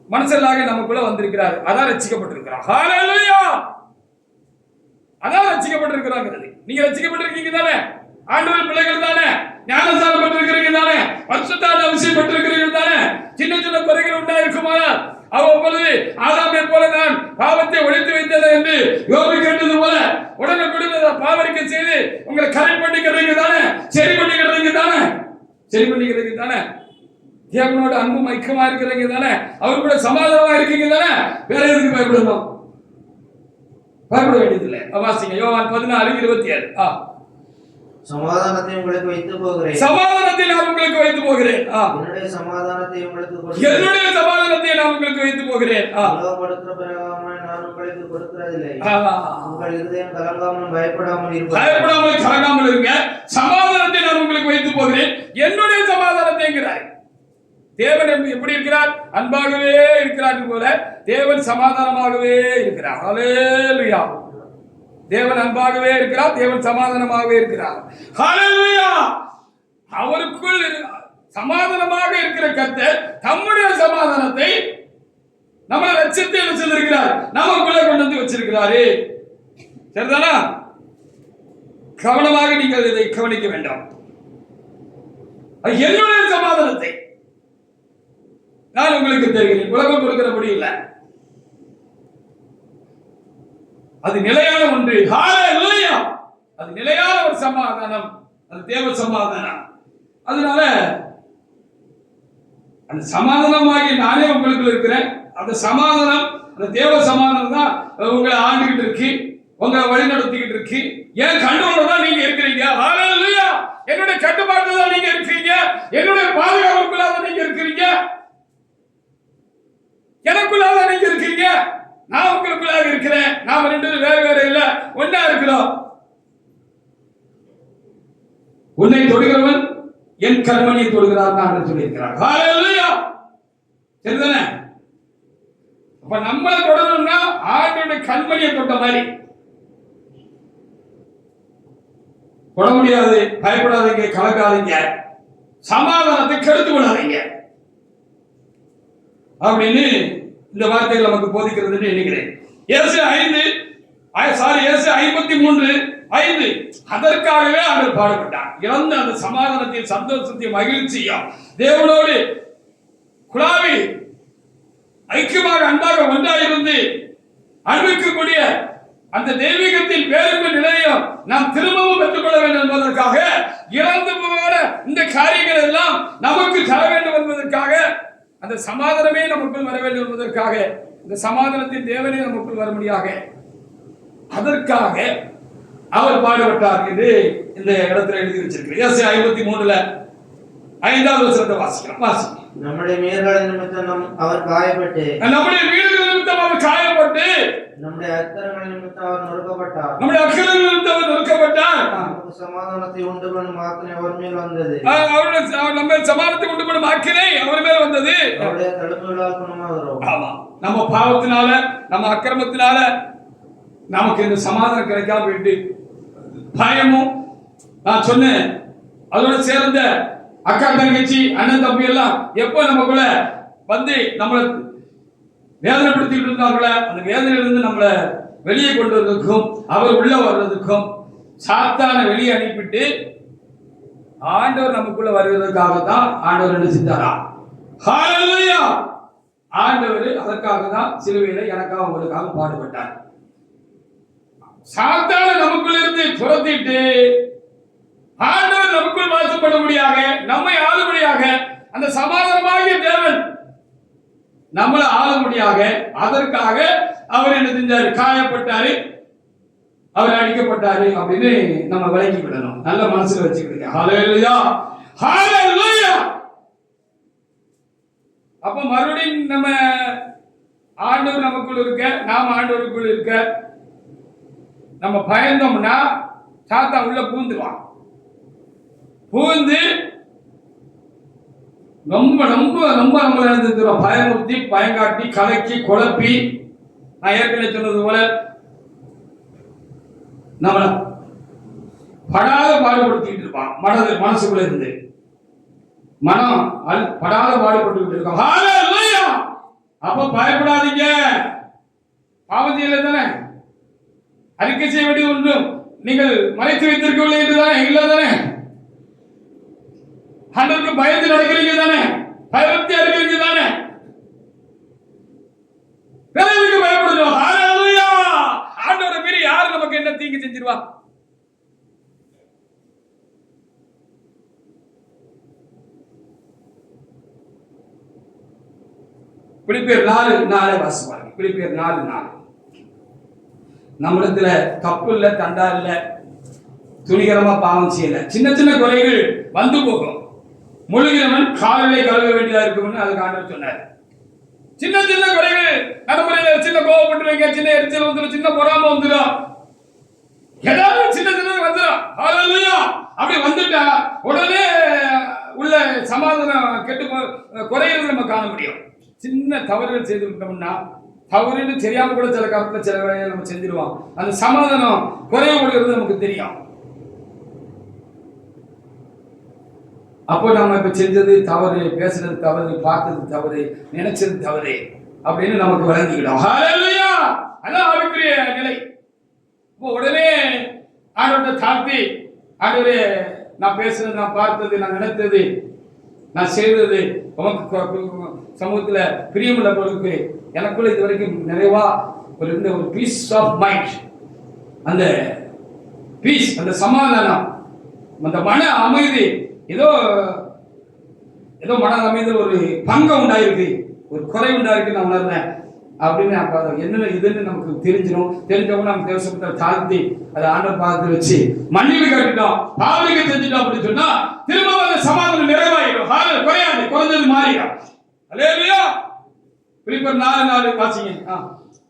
மனுஷனாக நமக்குள்ள வந்திருக்கிறார். அதான் ரட்சிக்கப்பட்டிருக்கிறார். ஹல்லேலூயா! அதான் ரட்சிக்கப்பட்டிருக்கிறாங்கிறது. நீங்க ரட்சிக்கப்பட்டிருக்கீங்க தானே? ஆண்டவர் பிள்ளைகள் தானே? ஞானஸ்நானம் பெற்றிருக்கிறீங்க தானே? பரிசுத்தாவின் அபிஷேகம் பெற்றிருக்கிறீங்க தானே? சின்ன சின்ன குறைகள் உண்டாயிருக்குமானால் அவ்வப்பொழுது ஆதாமை போல நான் பாவத்தை ஒழித்து வைத்தது என்று யோபு கேட்டது போல உடனுக்குடன் பாவரிக்கை செய்து உங்களை கரெக்ட் பண்ணிக்கிறீங்க தானே? சரி பண்ணிக்கிறீங்க தானே? சரி பண்ணிக்கிறீங்க தானே? தேவனோட அன்பும் ஐக்கியமா இருக்கிறீங்க தானே? அவர் கூட சமாதானமா இருக்கீங்க தானே? வேற எதுக்கு பயப்படணும்? பயப்பட வேண்டியதில்லை. வாசிங்க யோவான் 16:27. சமாதானத்தை உங்களுக்கு வைத்து போகிறேன். சமாதானத்தை நான் உங்களுக்கு வைத்து போகிறேன். என்னுடைய சமாதானத்தை உங்களுக்கு கொடுக்கிறேன். என்னுடைய சமாதானத்தை நான் உங்களுக்கு வைத்து போகிறேன். உலகம் கொடுக்கிற பிரகாரமாய் நான் உங்களுக்கு கொடுக்கிறதில்லை. உங்கள் இருதயம் கலங்காமலும் பயப்படாமல் இருப்பதாக. பயப்படாமல் கலங்காமல் இருங்க. சமாதானத்தை நான் உங்களுக்கு வைத்து போகிறேன். என்னுடைய சமாதானத்தைங்கிறார். தேவன் எப்படி இருக்கிறார்? அன்பாகவே இருக்கிறார் போல தேவன் சமாதானமாகவே இருக்கிறார். ஹல்லேலூயா. தேவன் அன்பாகவே இருக்கிறார், தேவன் சமாதானமாகவே இருக்கிறார். ஹல்லேலூயா. அவருக்குள் சமாதானமாக இருக்கிற கர்த்தர் தம்முடைய சமாதானத்தை நம்மளை ரட்சித்து என்ன செய்திருக்கிறார்? நமக்குள்ளே கொண்டு வந்து வச்சிருக்கிறாரு. சரிதானா? கவனமாக நீங்கள் இதை கவனிக்க வேண்டாம். என்னுடைய சமாதானத்தை நான் உங்களுக்கு தெரிகிறேன். உலகம் கொடுக்கிறபடி இல்லை. அது நிலையான ஒன்று. ஹல்லேலூயா. அது நிலையான ஒரு சமாதானம். அது தேவ சமாதானம். அதனால அந்த சமாதானமாகி நானே உங்களுக்கு இருக்கிறேன். அந்த சமாதானம், அந்த தேவ சமாதானம் தான் உங்களை ஆண்டுகிட்டு இருக்கு, உங்களை வழி நடத்திக்கிட்டு இருக்கு. ஏன் கண்ட்ரோல தான் நீங்க இருக்கிறீங்க. ஹல்லேலூயா. என்னுடைய கட்டுப்பாட்டுல தான் நீங்க இருக்கிறீங்க. என்னுடைய பாதுகாப்புக்குள்ள தான் நீங்க இருக்கிறீங்க. எனக்குள்ளாக நீங்க இருக்கீங்க. நான் உங்களுக்குள்ளாக இருக்கிறேன். நாம ரெண்டு வேறு வேறு இல்ல, ஒன்னா இருக்கிறோம். உன்னை தொடுகிறவன் என் கர்மணியை தொடுகிறார் என்று சொல்லியிருக்கிறார். ஹல்லேலூயா. சரிதானே? அப்ப நம்மளை தொடரணும்னா ஆண்டோட கண்மணியை தொட்ட மாதிரி தொட முடியாது. பயப்படாதீங்க, கலக்காதீங்க, சமாதானத்தை கெடுத்து விடாதீங்க அப்படின்னு இந்த வார்த்தைகள் நமக்கு போதிக்கிறது நினைக்கிறேன். இயேசு 53:5 அதற்காகவே அவர் பாடுபட்டார். இறந்த அந்த சமாதானத்தையும் சந்தோஷத்தையும் மகிழ்ச்சியும் தேவனோடு குழாவி ஐக்கியமாக அன்பாக ஒன்றாயிருந்து அனுபவிக்கக்கூடிய அந்த தெய்வீகத்தின் பேரும்பு நிலையம் நாம் திரும்பவும் பெற்றுக்கொள்ள வேண்டும் என்பதற்காக இறந்து போகிற இந்த காரியங்கள் எல்லாம் நமக்கு தர வேண்டும் என்பதற்காக, அந்த சமாதானமே நமக்குள் வர வேண்டும் என்பதற்காக, இந்த சமாதானத்தின் தேவனே நமக்குள் வரும்படியாக அதற்காக அவர் பாடுபட்டார் என்று இந்த இடத்துல எழுதி வச்சிருக்கிறார். இயேசு 53:5 வசனத்தை வாசிக்கலாம். நம்முடைய மீறுதலின் நிமித்தம் அவர் காயப்பட்டு, நம்முடைய மீறுதலின் நிமித்தம் அவர் காயப்பட்டு, நம்முடைய அக்கிரமங்களின் நிமித்தம் அவர் நொறுக்கப்பட்டார். நம்முடைய அக்கிரமங்களின் நிமித்தம் அவர் நொறுக்கப்பட்டார். நமக்கு சமாதானத்தை உண்டு பண்ணும் ஆக்கினை அவர் மேல் வந்தது. நம்ம சமாதானத்தை உண்டு பண்ணும் ஆக்கினை அவர் மேல் வந்தது. அவருடைய தழும்புகளால் குணமாகிறோம். ஆமா, நம்ம பாவத்தினால, நம்ம அக்கிரமத்தினால நமக்கு இந்த சமாதானம் கிடைக்காம போயிட்டு பயமும், நான் சொன்னேன் அதோட சேர்ந்த அக்கா தங்கச்சி அண்ணன் தம்பி எல்லாம் எப்ப நமக்குள்ள வந்து நம்மளை வேதனைப்படுத்திட்டு இருந்தாங்களே, அந்த வேதனையிலிருந்து நம்மளை வெளியே கொண்டு வர்றதுக்கும் அவர் உள்ள வர்றதுக்கும் சாத்தானை வெளியே அனுப்பிட்டு ஆண்டவர் நமக்குள்ள வருவதற்காக தான் ஆண்டவர் என்ன செஞ்சாரா? ஹல்லேலூயா. ஆண்டவர் அதற்காக தான் சிலுவையில எனக்காக உங்களுக்காக பாடுபட்டார். சாத்தானை நமக்குள்ள இருந்து துரத்திட்டு ஆண்டவர் நமக்குள் வாசப்படும்படியாக, நம்மை ஆளும்படியாக, அந்த சமாதானமாகிய தேவன் நம்மளை ஆளும்படியாக அதற்காக அவர் என்ன செஞ்சாரு? காயப்பட்டாரு, அவர் அடிக்கப்பட்டாரு அப்படின்னு நம்ம விளக்கி விடணும். நல்ல மனசுல வச்சுக்கிடுங்க. ஹல்லேலூயா, ஹல்லேலூயா. அப்ப மறுபடியும் நம்ம ஆண்டவர் நமக்குள் இருக்க, நாம் ஆண்டவருக்குள் இருக்க நம்ம பயந்தோம்னா சாத்தான் உள்ள பூந்துருவான். பூந்து ரொம்ப ரொம்ப ரொம்ப நம்மளை எழுந்துக்கிறோம், பயமுறுத்தி, பயங்காட்டி, கலக்கி, குழப்பி, நான் ஏற்கனவே சொன்னது போல நம்மளை படாத பாடுபடுத்திட்டு இருப்பான். மனசுக்குள்ள இருந்து மனம் படாத பாடுபட்டு இருக்கோம். ஹல்லேலூயா. அப்ப பயப்படாதீங்க. பாவம் செய்யல தானே, அறிக்கை செய்ய வேண்டியது ஒன்றும் நீங்கள் மறைத்து வைத்திருக்கவில்லை என்றுதானே, இல்லை தானே? ஆண்டவருக்கு பயந்து நடக்கிறீங்க தானே, பயபக்தியா இருக்கிறீங்க தானே, வேலைக்கு பயப்படுறோம். ஹல்லேலூயா. ஆண்டவரை மீறி யாரு நமக்கு என்ன தீங்கு செஞ்சிருவா? பிலிப்பியர் 4:4 வாசிப்பாங்க. பிலிப்பியர் 4:4. நம்மிடத்துல தப்பு இல்ல, தண்டா இல்ல, துணிகரமா பாவம் செய்யல. சின்ன சின்ன குறைகள் வந்து போகும். முழுகிறவன் காலிலே கழுவ வேண்டியதா இருக்கும்னு அதுக்கு ஆண்டவர் சொன்னார். சின்ன சின்ன குறைகள் நடைமுறையில சின்ன கோவப்பட்டுருவீங்க, சின்ன எரிச்சல் வந்துடும், சின்ன பொறாம வந்துடும், ஏதாவது சின்ன சின்ன வந்துடும். ஹல்லேலூயா. அப்படி வந்துட்டா உடனே உள்ள சமாதானம் கெட்டு குறையிறது நம்ம காண முடியும். சின்ன தவறுகள் செய்து விட்டோம்னா, தவறுன்னு தெரியாம கூட சில காலத்துல சில வேலையை நம்ம செஞ்சிருவோம். அந்த சமாதானம் குறையப்படுகிறது நமக்கு தெரியும். அப்போ நம்ம இப்ப செஞ்சது தவறு, பேசுறது தவறு, பார்த்தது தவறு, நினைச்சது தவறு அப்படின்னு நமக்கு விளங்கிக்கிடும். ஹல்லேலூயா. அதான் ஆவிக்குரிய நிலை. இப்போ உடனே ஆண்டவரை தாழ்த்தி, ஆண்டவரே நான் பேசுறது, நான் பார்த்தது, நான் நினைத்தது, நான் செய்தது உமக்கு சமூகத்துல பிரியமுள்ள பொருளுக்கு எனக்குள்ள இது வரைக்கும் நிறைவா ஒரு பீஸ் ஆஃப் மைண்ட், அந்த பீஸ், அந்த சமாதானம், அந்த மன அமைதி, ஏதோ மன அமைதியில் ஒரு பங்கம் உண்டாயிருக்கு, ஒரு குறை உண்டாயிருக்கு நான் உணர்றேன் அப்படின்னு என்ன இதுன்னு நமக்கு தெரிஞ்சிடும். தெரிஞ்சவங்க நம்ம தேவசத்தை தாழ்த்தி அதை ஆண்டவர் பாதத்தில் வச்சு மன்னிப்பு கேட்டுட்டோம், பாவனைக்கு செஞ்சுட்டோம் அப்படின்னு சொன்னா திரும்ப அந்த சமாதானம் நிறைவாயிடும். குறையாது, குறைஞ்சது மாறிடும். அல்லேலூயா. பிலிப்பியர் 4:4 வாசிங்க.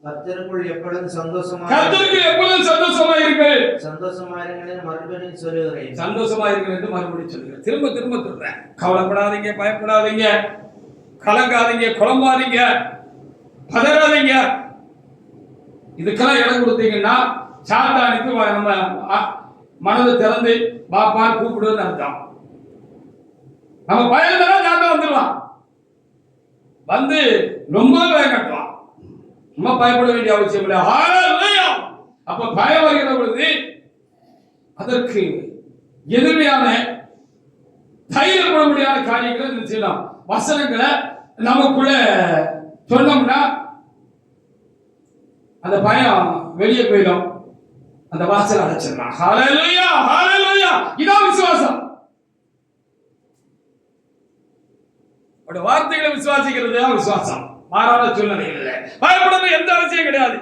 கர்த்தருக்குள் எப்பொழுதும் சந்தோஷமா இருங்கள். சந்தோஷமா இருங்கள் மறுபடியும் சொல்லுகிறேன். சந்தோஷமா இருங்கள் என்று மறுபடியும் சொல்லுகிறேன். திரும்ப திரும்ப சொல்றேன். கவலைப்படாதீங்க, பயப்படாதீங்க, கலங்காதீங்க, குழம்பாதீங்க, பதறாதீங்க. இதுக்கெல்லாம் இடம் கொடுத்தீங்கன்னா சாத்தானுக்கு நம்ம மனதை திறந்து பாப்பான்னு கூப்பிடுன்னு அர்த்தம். நம்ம பயந்தா சாத்தான் வந்துடுவான், வந்து ரொம்ப பயம் கட்டுவான். நம்ம பயப்பட வேண்டிய அவசியம் இல்லை. ஹல்லேலூயா. அப்ப பயம் வருகிற பொழுது அதற்கு எதிர்மையான தைரியப்பட முடியாத காரியங்களை செய்யலாம். வசனங்களை நமக்குள்ள சொன்னோம்னா அந்த பயம் வெளியே போயிடும், அந்த வாசல் அடைச்சிடலாம். ஹல்லேலூயா. ஹல்லேலூயா. இதான் விசுவாசம். வார்த்தைகளை விசுவாசிக்கிறது தான் விசுவாசம். மாறாத சூழ்நிலைகள் இல்லை. பயப்படணும் எந்த அவசியம் கிடையாது.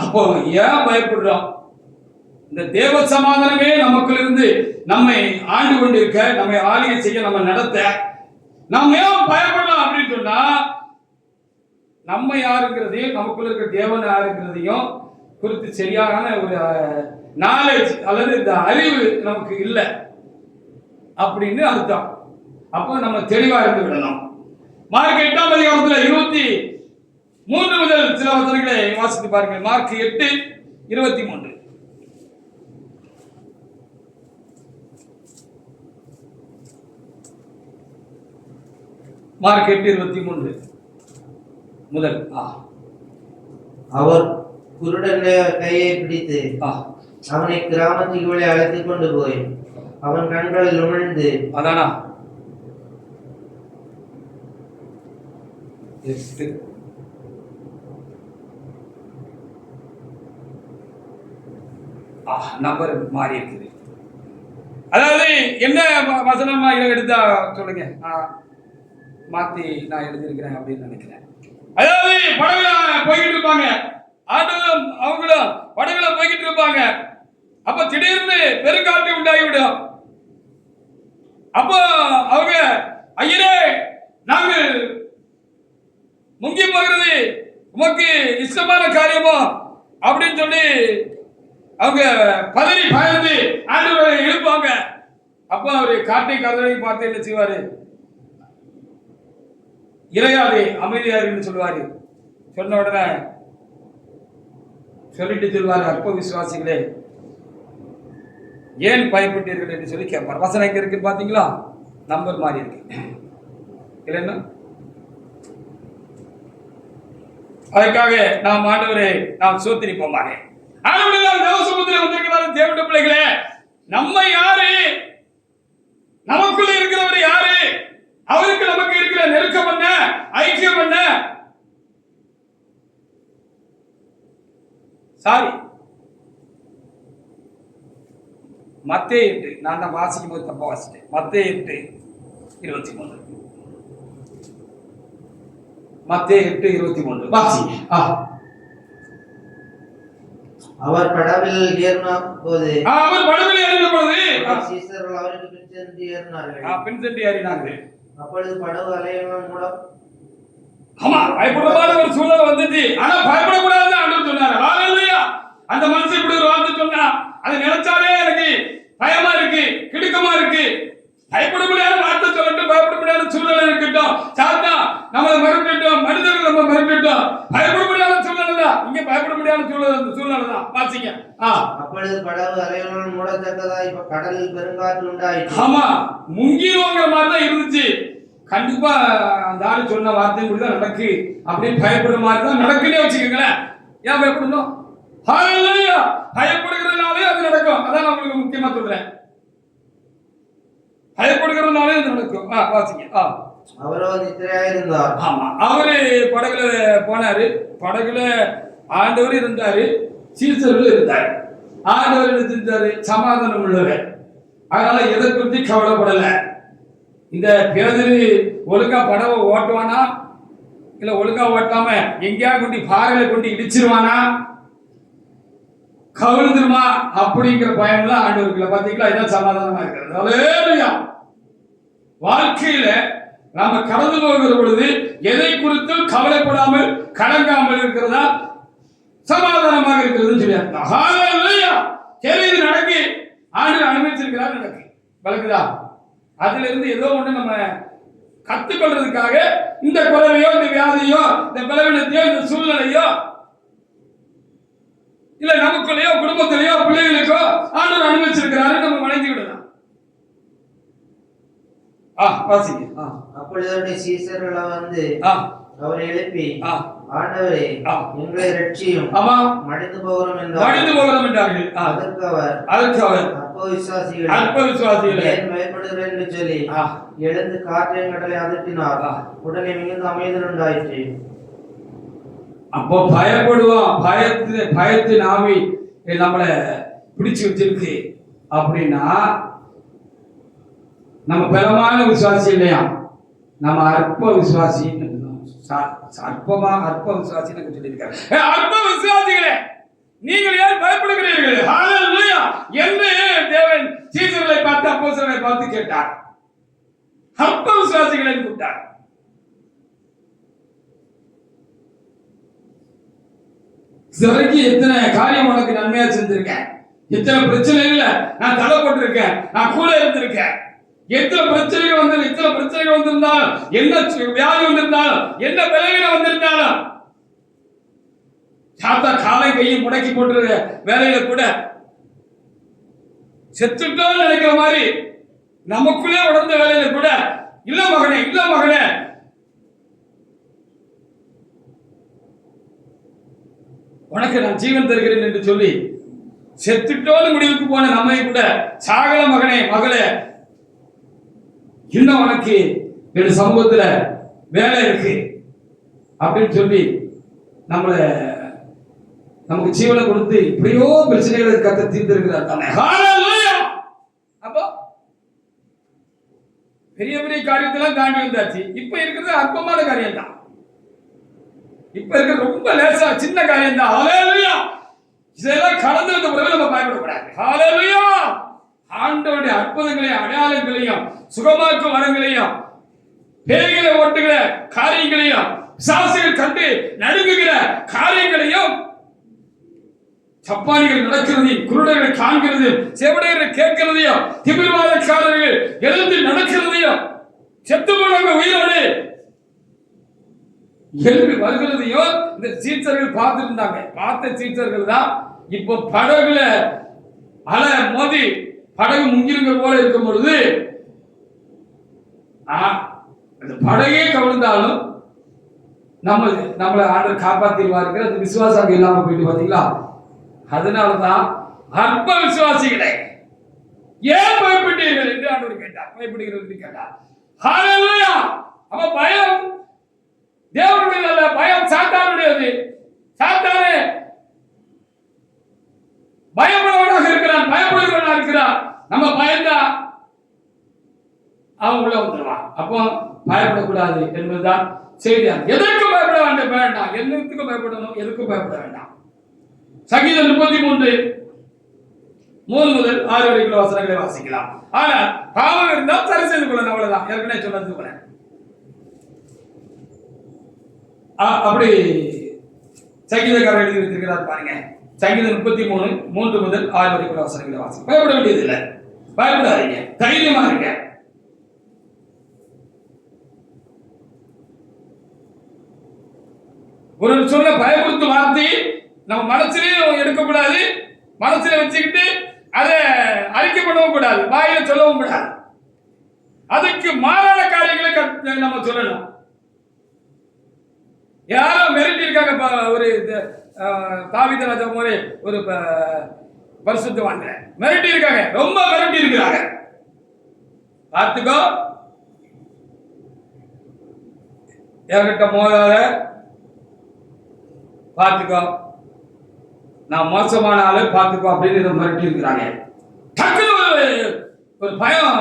அப்போ ஏன் பயப்படுறோம்? இந்த தேவ சமாதானமே நமக்குள்ள இருந்து நம்மை ஆண்டு கொண்டிருக்க, நம்மை ஆளுகை செய்ய, நம்ம நடத்த நம்ம ஏன் பயப்படலாம் அப்படின்னு சொன்னா, நம்ம யாருங்கிறதையும் நமக்குள்ள இருக்க தேவன் யாருங்கிறதையும் குறித்து சரியான ஒரு நாலேஜ் அல்லது இந்த அறிவு நமக்கு இல்லை அப்படின்னு அர்த்தம். அப்போ நம்ம தெளிவா இருந்து விடணும். மார்க் 8ஆம் அதிகாரத்தில் 23 முதல் சில வசனங்களை வாசித்து பாருங்கள். மார்க் 8:23. மார்க் 8:23 முதல். அவர் குருடனுடைய கையை பிடித்து அவனை கிராமத்துக்குள்ளே அழைத்துக் கொண்டு போய் அவன் கண்களில் உமிழ்ந்து, அதானா நம்பர் மாறி இருக்குது. அதாவது என்ன வசனமா எடுத்தா சொல்லுங்க, மாத்தி நான் எழுதியிருக்கிறேன் அப்படின்னு நினைக்கிறேன். அதாவது படகுல போய்கிட்டு இருப்பாங்க, ஆட்டோவும் அவங்களும் படகுல போய்கிட்டு இருப்பாங்க. அப்ப திடீர்னு பெருங்காற்று உண்டாகிவிடும். அப்போ அவங்க, ஐயரே நாங்கள் முங்கி போகிறது உமக்கு இஷ்டமான காரியமோ அப்படின்னு சொல்லி அவங்க பதறி பயந்து ஆண்டவரை இழுப்பாங்க. அப்போ அவரு காட்டை கதவை பார்த்து என்ன செய்வாரு? இறையாதே, அமைதியாருன்னு சொல்லுவாரு. சொன்ன உடனே சொல்லிட்டு சொல்வாரு, அற்ப விசுவாசிகளே ஏன் பயப்பட்டீர்கள் என்று சொல்லி கேட்பார். வசனம் எங்க இருக்குன்னு பாத்தீங்களா? நம்பர் மாறி இருக்கு இல்லைன்னா. அதற்காக நாம் ஆண்டவரை நாம் சோத்திரிப்போமாக. தேவசமுத்திரம் வந்திருக்கிறார். தேவனுடைய பிள்ளைகளே, நம்ம யாரு? நமக்குள்ள இருக்கிறவர் யாரு? அவருக்கு நமக்கு இருக்கிற நெருக்கம் என்ன, ஐக்கியம் என்ன? சாரி, மத்தேயு 8, நான் தான் வாசிக்கும் போது தப்பா வாசிட்டேன். மத்தேயு 8:23. மத்தேயு 8:23 வாசிங்க. அவர் படவில் ஏறின போது அவர் படவில் ஏறின போது சீசர்கள் அவருக்கு பின் சென்று ஏறினார்கள். பின் சென்று ஏறினார்கள். அப்பொழுது படகு அலையினால் மூலம் ஆமா பயப்படக்கூடாத ஒரு சூழல் வந்துச்சு. ஆனா பயப்படக்கூடாதுன்னு ஆண்டவர் சொன்னாரு. ஹalleluya. அந்த மனுஷன் இப்படி ஒரு வார்த்தை சொன்னா அதை நினைச்சாலே எனக்கு பயமா இருக்கு, கிடுக்கமா இருக்கு. பயப்பட முடியாத வார்த்தை சொல்லட்டும், பயப்பட முடியாத சூழ்நிலை இருக்கட்டும், சாத்தா நம்மளை மிரட்டட்டும், மனிதர்கள் நம்ம மிரட்டட்டும், பயப்பட முடியாத சூழ்நிலை தான். இங்க பயப்பட முடியாத சூழ்நிலை தான். வாசிங்க. அப்பொழுது படகு அலையினால் மூடத்தக்கதாய் கடலில் பெருங்காற்று உண்டாயிற்று. ஆமா முங்கிடுவோங்கிற மாதிரி தான் இருந்துச்சு. கண்டிப்பா அந்த ஆளு சொன்ன வார்த்தை முடிதான் நடக்கு அப்படின்னு பயப்படுற மாதிரி தான் நடக்குன்னே வச்சுக்கோங்களேன். ஏன் பயப்படணும்? ஹalleluya. பயப்படுகிறதுனாலே அது நடக்கும். அதான் நான் உங்களுக்கு முக்கியமா சொல்றேன். பயப்படுகிறதுனாலே அது நடக்கும். வாசிங்க. அவரோ நித்திரையாயிருந்தார். ஆமா அவரு படகுல போனாரு. படகுல ஆண்டவர் இருந்தாரு, சீசர்கள் இருந்தாரு. ஆண்டவர் என்ன செஞ்சாரு? சமாதானம் உள்ளவர். அதனால எதை குறித்து கவலைப்படல. இந்த பேதுரு ஒழுங்கா படவை ஓட்டுவானா இல்ல ஒழுங்கா ஓட்டாம எங்கேயா கொண்டு பாறையில கொண்டு இடிச்சிருவானா, கவிழ்ந்துருமா அப்படிங்கிற பயம்லாம் ஆண்டவருக்குள்ள. பாத்தீங்களா? இதான் சமாதானமா இருக்கிறது. ஹalleluya. வாழ்க்கையில நாம கடந்து போகிற பொழுது எதை குறித்தும் கவலைப்படாமல் கலங்காமல் இருக்கிறதா சமாதானமாக இருக்கிறது சொல்லி அர்த்தம். ஹalleluya. சரி இது நடக்கு, ஆண்டவர் அனுமதிச்சிருக்கிறார், நடக்கு. வழக்குதா? அதுல இருந்து ஏதோ ஒண்ணு நம்ம கத்துக்கொள்றதுக்காக இந்த குறைவையோ இந்த வியாதியோ இந்த பலவீனத்தையோ இந்த சூழ்நிலையோ இல்ல நமக்குள்ளேயோ குடும்பத்திலேயோ பிள்ளைகளுக்கோ ஆண்டவர் அனுமதிச்சிருக்கிறாரு, நம்ம வணங்கி விடலாம். வாசிங்க. அப்பொழுது சீசர்கள் வந்து அவரை எழுப்பி, ஆண்டவரே எங்களை ரட்சியும், மடிந்து போகிறோம் என்றார்கள். அதற்கு அவர் அற்ப விசுவாசிகளே ஏன் பயப்படுகிறேன் என்று சொல்லி எழுந்து காற்றையும் கடலை அதட்டினார். உடனே மிகுந்த அமைதல் உண்டாயிற்று. அப்போ பயப்படுவோம். பயத்தின் ஆவி நம்மளை பிடிச்சு வச்சிருக்கு அப்படின்னா நம்ம பலமான விசுவாசி இல்லையா, நம்ம அற்ப விசுவாசி. அற்ப விசுவாசின்னு சொல்லியிருக்காரு. அற்ப விசுவாசிகளே நீங்கள் ஏன் பயப்படுகிறீர்கள்? ஹalleluya. என்று தேவன் சீசர்களை பார்த்து அப்போஸ்தலரை பார்த்து கேட்டார். அற்ப விசுவாசிகளை கூப்பிட்டார். சிறைக்கு எத்தனை காரியம் உனக்கு நன்மையா செஞ்சிருக்கேன், எத்தனை பிரச்சனைகள்ல நான் தலை போட்டிருக்கேன், நான் கூட இருந்திருக்கேன். எத்தனை பிரச்சனைகள் வந்திருந்தாலும், என்ன வியாதி வந்திருந்தாலும், என்ன பலவீனம் வந்திருந்தாலும், சாத்தா காலை கையை முடக்கி போட்டு வேலையில கூட செத்துட்டோம் நினைக்கிற மாதிரி நமக்குள்ளே உடந்த வேலையில கூட இல்ல மகனே உனக்கு நான் ஜீவன் தருகிறேன் என்று சொல்லி செத்துட்டோன்னு முடிவுக்கு போன நம்மை கூட சாகல மகளே இன்னும் உனக்கு என் சமூகத்துல வேலை இருக்கு அப்படின்னு சொல்லி நமக்கு ஜீவனை கொடுத்து இப்படியோ பிரச்சனைகளை கத்த தீர்த்திருக்கிறார் தானே. அப்போ பெரிய பெரிய காரியத்தெல்லாம் தாண்டி வந்தாச்சு. இப்ப இருக்கிறது அற்பமான காரியம் தான். இப்ப இருக்கிற ரொம்ப லேசா சின்ன காரியம் தான். ஹalleluya. இதெல்லாம் கடந்து வந்த பிறகு நம்ம பயப்படக்கூடாது. ஹalleluya. ஆண்டவருடைய அற்புதங்களையும் அடையாளங்களையும் சுகமாக்கும் வரங்களையும் பேய்களை ஓட்டுகிற காரியங்களையும் பிசாசுகள் கண்டு நடுங்குகிற காரியங்களையும் சப்பானிகள் நடக்கிறதையும் குருடர்களை காண்கிறதையும் செவிடைகளை கேட்கிறதையும் திமிர்வாதக்காரர்கள் எழுந்து நடக்கிறதையும் செத்து போனவங்க உயிரோடு எழுப்பி வருகிறதையும் இந்த சீச்சர்கள் பார்த்துருந்தாங்க. பார்த்த சீச்சர்கள் தான் இப்போ படகுல அலை மோதி படகு முங்கிருங்க போல இருக்கும் பொழுது அந்த படகே கவிழ்ந்தாலும் நம்மளை ஆண்டவர் காப்பாற்றிடுவார்கள். அந்த விசுவாசம் இல்லாம போயிட்டு பாத்தீங்களா? அதனாலதான் அற்ப விசுவாசிகளே ஏன் பயப்பட்டீர்கள் என்று ஆண்டவர் கேட்டார். பயப்படுகிறது என்று கேட்டார். ஹalleluya. அப்ப பயம் தேவனுடையது அல்ல, பயம் சாத்தானுடையது. சாத்தானே பயப்படுவனாக இருக்கிறான், பயப்படுகிறவனாக இருக்கிறான். நம்ம பயந்தா அவன் உள்ள வந்துடுவான். அப்போ பயப்படக்கூடாது என்பதுதான் செய்தியா. எதற்கும் பயப்பட வேண்டாம், என்னத்துக்கும் பயப்படணும், எதுக்கும் பயப்பட வேண்டாம். சங்கீதம் 33 3 முதல் 6 வரைக்குள்ள வசனங்களை வாசிக்கலாம். ஆனா பாவம் இருந்தால் சரி செய்து கொள்ளணும், அவ்வளவுதான். ஏற்கனவே சொன்னது போல அப்படி சங்கீதக்காரர் எழுதி வைத்திருக்கிறார் பாருங்க. சங்கீதம் 33 3 முதல் 6 வரைக்குள்ள வசனங்களை வாசிக்கலாம். பயப்பட வேண்டியது இல்லை, பயப்படாதீங்க, தைரியமா இருங்க. ஒரு சொல்ல பயமுறுத்தும் வார்த்தையை நம்ம மனசுலயும் எடுக்கக்கூடாது, மனசுல வச்சுக்கிட்டு அதை அறிக்கை பண்ணவும் கூடாது, வாயில சொல்லவும் கூடாது. அதுக்கு மாறான காரியங்களை நம்ம சொல்லணும். யாரோ மிரட்டி இருக்காங்க, ஒரு தாவீது ராஜா மாதிரி ஒரு பரிசுத்தவான்ல மிரட்டி இருக்காங்க, ரொம்ப மிரட்டி இருக்கிறாங்க. பார்த்துக்கோ, என்கிட்ட மோதாத, பார்த்துக்கோ, நான் மோசமான ஆளு, பார்த்துக்கோ அப்படின்னு மிரட்டி இருக்கிறாங்க. டக்குனு ஒரு பயம்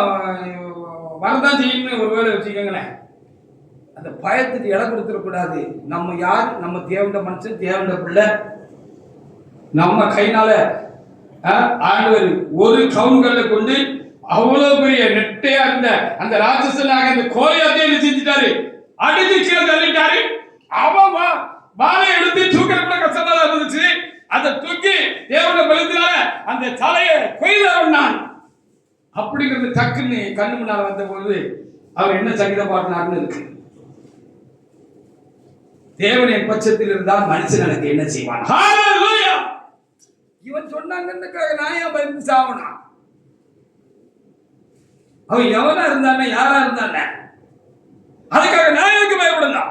வரதான் செய்யணும்னு ஒரு வேலை வச்சுக்கோங்களேன். அந்த பயத்துக்கு இடம் கொடுத்துடக்கூடாது. நம்ம யார்? நம்ம தேவண்ட மனுஷன், தேவண்ட பிள்ளை. நம்ம கைனால ஆண்டவர் ஒரு கவுன்களை கொண்டு அவ்வளவு பெரிய நெட்டையா இருந்த அந்த ராட்சசனாக அந்த கோலியாத்தையும் செஞ்சுட்டாரு, அடிச்சு கீழே தள்ளிட்டாரு. அவன் வாழை எடுத்து தூக்கிறப்ப கஷ்டமா இருந்துச்சு. அதை தூக்கி தேவண்ட பலத்தினால அந்த தலையை கொய்தான் அப்படிங்கிறது டக்குன்னு கண்ணு முன்னால வந்த போது அவர் என்ன சங்கீத பாடினார்னு இருக்கு. தேவன் என் பட்சத்தில் இருந்தால் மனுஷன் எனக்கு என்ன செய்வான்? இவன் சொன்னாங்கன்னுக்காக நான் ஏன் பயந்து சாவனா? அவன் எவனா இருந்தானே, யாரா இருந்தானே, அதுக்காக நான் எனக்கு பயப்படலாம்.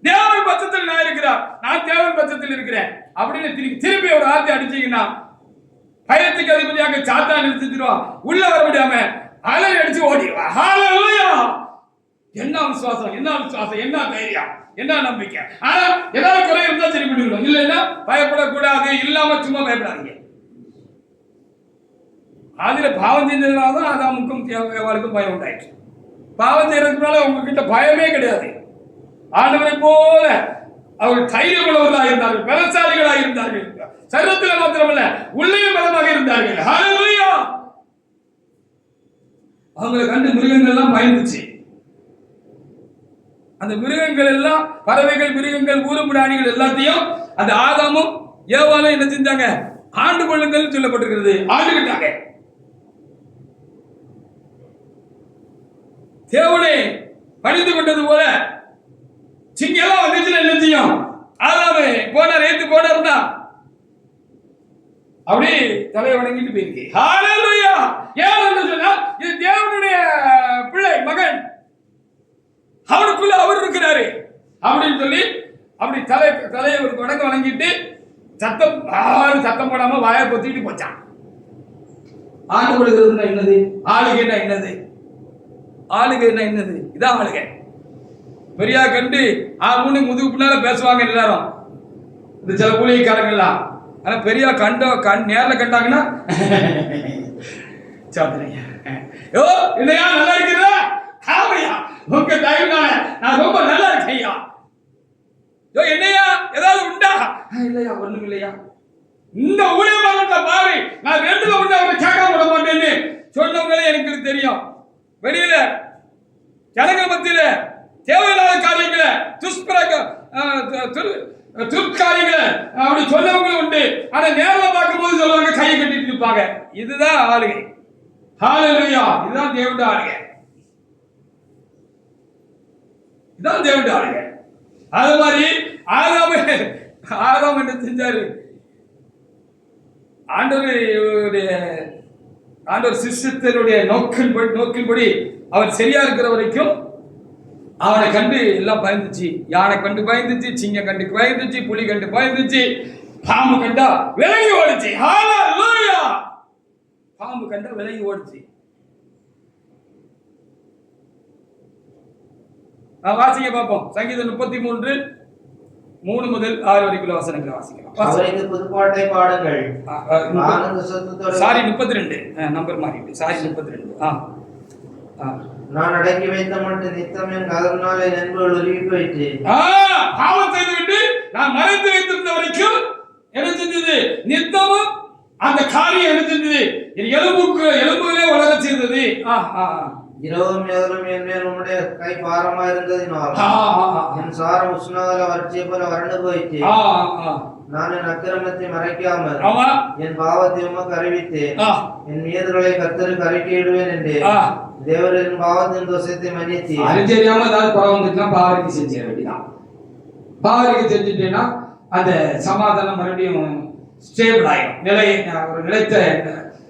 தேவன் பட்சத்தில் நான் இருக்கிறான், நான் தேவன் பட்சத்தில் இருக்கிறேன் அப்படின்னு திருப்பி ஒரு வார்த்தை அடிச்சீங்கன்னா பயத்துக்கு அதிபதியாக சாத்தான் நிறுத்திடுவான். உள்ள வர முடியாம அலறி அடிச்சு ஓடிடுவான். ஹல்லேலூயா! என்ன விசுவாசம், என்ன விசுவாசம், என்ன தைரியம், என்ன நம்பிக்கை. ஆனா ஏதாவது குறை இருந்தா சரி பண்ணிடுவோம், இல்லைன்னா பயப்படக்கூடாது. இல்லாம சும்மா பயப்படாதீங்க. அதுல பாவம் செஞ்சதுனாலதான் அதாமுக்கும் தேவையாளுக்கும் பயம் உண்டாயிடுச்சு. பாவம் செய்யறதுனால உங்ககிட்ட பயமே கிடையாது. ஆண்டவரை போல அவர் தைரியம் உள்ளவர்களாக இருந்தார்கள், பலசாலிகளாக இருந்தார்கள். சரீரத்தில் மாத்திரமல்ல, உள்ளேயும் பலமாக இருந்தார்கள். ஹல்லேலூயா! அவங்களை கண்டு மிருகங்கள் எல்லாம் பயந்துச்சு. அந்த மிருகங்கள் எல்லாம், பறவைகள், மிருகங்கள், ஊரும் பிராணிகள் எல்லாத்தையும் அந்த ஆதாமும் ஏவாளும் என்ன செஞ்சாங்க? ஆண்டு கொள்ளுங்கள் சொல்லப்பட்டிருக்கிறது. ஆண்டுகிட்டாங்க. தேவனை பணிந்து கொண்டது போல சிங்கெல்லாம் வந்துச்சுன்னா என்ன செய்யும்? ஆதாமு போனார், ஏத்து போனார்னா அப்படி தலையை வணங்கிட்டு போயிருக்கு. ஹல்லேலூயா! ஏன் சொன்னா இது தேவனுடைய பிள்ளை, மகன், அவனுக்குள்ள அவர் இருக்கிறாரு அப்படின்னு சொல்லி அப்படி தலையை ஒரு வணங்க வணங்கிட்டு சத்தம் போடாம வாயை பொத்திட்டு போச்சான். ஆண்டு கொடுக்கிறதுனா என்னது? ஆளுகைன்னா என்னது? ஆளுகைன்னா என்னது? இதான் ஆளுகை. பெரியா கண்டு ஆளுன்னு முதுகு பின்னால பேசுவாங்க எல்லாரும், இந்த சில ஊழியக்காரங்கள்லாம். ஆனா பெரியா நேர்ல கண்டாங்கன்னா யோ இல்லையா, நல்லா இருக்கிறதா? ஆமையா, உங்க தயவுனால நான் ரொம்ப நல்லா இருக்கேயா. யோ என்னையா, ஏதாவது உண்டா? இல்லையா, ஒண்ணும் இல்லையா. இந்த ஊழியமானத்தை பாரு, நான் ரெண்டுல உண்டு அவரை கேட்காம விட மாட்டேன்னு சொன்னவங்களே எனக்கு தெரியும். வெளியில ஜனங்க மத்தியில தேவையில்லாத காரியங்களை, துர்காரியங்களை அப்படி சொன்னவங்களும் உண்டு. ஆனா நேர்ல பார்க்கும் போது சொல்லுவாங்க, கையை கட்டிட்டு இருப்பாங்க. இதுதான் ஆளுகை. ஹல்லேலூயா! இதுதான் தேவனுடைய ஆளுகை. இதான் தேவனுடைய ஆளுகை. அது மாதிரி ஆதாம் என்ன செஞ்சாரு? ஆண்டவர் சிஸ்டத்தினுடைய நோக்கின்படி அவன் சரியா இருக்கிற வரைக்கும் அவனை கண்டு எல்லாம் பயந்துச்சு. யானை கண்டு பயந்துச்சு, சிங்கம் கண்டு பயந்துச்சு, புலி கண்டு பயந்துச்சு, பாம்பு கண்டா விலகி ஓடுச்சு. ஹல்லேலூயா! பாம்பு கண்டா விலகி ஓடுச்சு. வாசிங்க பார்ப்போம். சங்கீதம் 33 3 முதல் 6 வரைக்குள்ள வசனங்களை வாசிக்கலாம். அவருக்கு புதுப்பாட்டை பாடுங்கள். சாரி 32 நம்பர் மாறிட்டு. சாரி 32 நான் அடக்கி வைத்த மட்டும் நித்தம் என் கதறினாலே நண்பர்கள் உருகி போயிட்டு. பாவம் செய்து விட்டு நான் மறைத்து வைத்திருந்த வரைக்கும் என்ன செஞ்சது? நித்தமும் அந்த காரியம் என்ன செஞ்சது? என் எலும்புகளே வளர செய்தது. இரவும் எதிரும் என் மேல் உம்முடைய கை பாரமா இருந்ததினால் என் சாரம் உஷ்ணகால வறட்சியை போல வறண்டு போயிட்டு. நான் என் அக்கிரமத்தை மறைக்காமல் என் பாவத்தை உமக்கு அறிவித்தேன். என் மீறுகளை கர்த்தருக்கு அறிக்கையிடுவேன் என்று தேவரின் பாவத்தின் தோஷத்தை மன்னித்து. அது தெரியாம ஏதாவது குறை வந்துட்டுனா பாவரிக்கு செஞ்சிட வேண்டியதான். பாவரிக்கு செஞ்சுட்டேன்னா அந்த சமாதானம் மறுபடியும் ஸ்டேபிள் ஆயிடும்.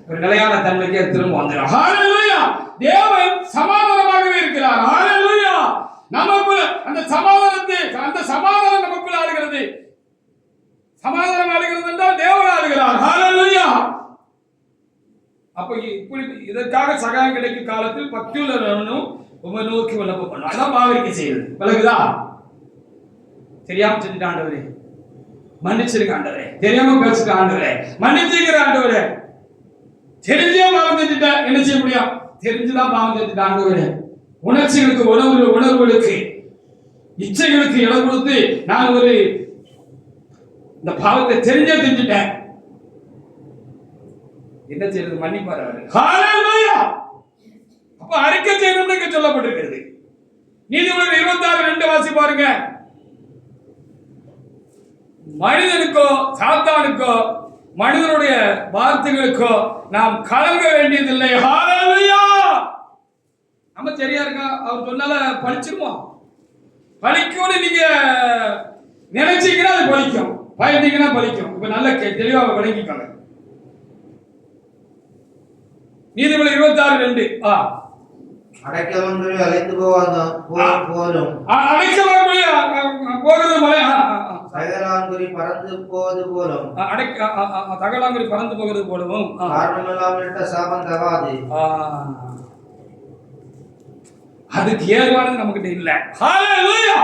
ஒரு நிலையான தன்மைக்கு திரும்ப வந்துடும். ஹalleluya! தேவன் சமாதானமாகவே இருக்கிறார். ஹalleluya! நமக்குள்ள அந்த சமாதானம் நமக்குள்ள ஆளுகிறது. சமாதானம் ஆளுகிறது என்றால் தேவன் ஆளுகிறார். ஹalleluya! அப்ப இப்படி இதற்காக சகாயம் கிடைக்கும் காலத்தில் பக்தியுள்ளவனும் உம்மை நோக்கி விண்ணப்பம் பண்ணுவான். அதான் பாவரிக்கை செய்யுது. விளங்குதா? தெரியாம செஞ்சுட்ட ஆண்டவரே மன்னிச்சிருக்க ஆண்டவரே, தெரியாம பேசிட்ட ஆண்டவரே மன்னிச்சிருக்கிற ஆண்டவரே, தெரிஞ்சே பாவம் செஞ்சுட்ட என்ன செய்ய முடியும்? தெரிஞ்சுதான் பாவம் செஞ்சுட்ட ஆண்டவரே. உணர்ச்சிகளுக்கு உணர்வுகளுக்கு இச்சைகளுக்கு இடம் கொடுத்து நான் இந்த பாவத்தை தெரிஞ்சே செஞ்சுட்டேன். என்ன செய்யறது? மன்னிப்பார் அவரு. ஹalleluya! அப்ப அறிக்கை செய்யணும்னு இங்க சொல்லப்பட்டிருக்கிறது. நீதிமொழிகள் 26:2 வாசி பாருங்க. மனிதனுக்கோ சாத்தானுக்கோ மனிதனுடைய வார்த்தைகளுக்கோ நாம் கலங்க வேண்டியதில்லை. ஹalleluya! நம்ம சரியா இருக்கா? அவர் சொன்னால பழிச்சிருவோம். பழிக்கும்னு நீங்க நினைச்சீங்கன்னா அது பழிக்கும், பயந்தீங்கன்னா பழிக்கும். இப்ப நல்ல தெளிவா விளங்கிக்கோங்க. நீதிமொழி 26:2 அடைக்கலங்குழி அலைந்து போவதும் போகிறது மலை தகலாங்குறி பறந்து போவது போலும். தகலாங்குறி பறந்து போகிறது போலவும் காரணமில்லாமல் சாபம் தகாது. அதுக்கு ஏதுவானது நமக்கிட்ட இல்ல. ஹalleluya!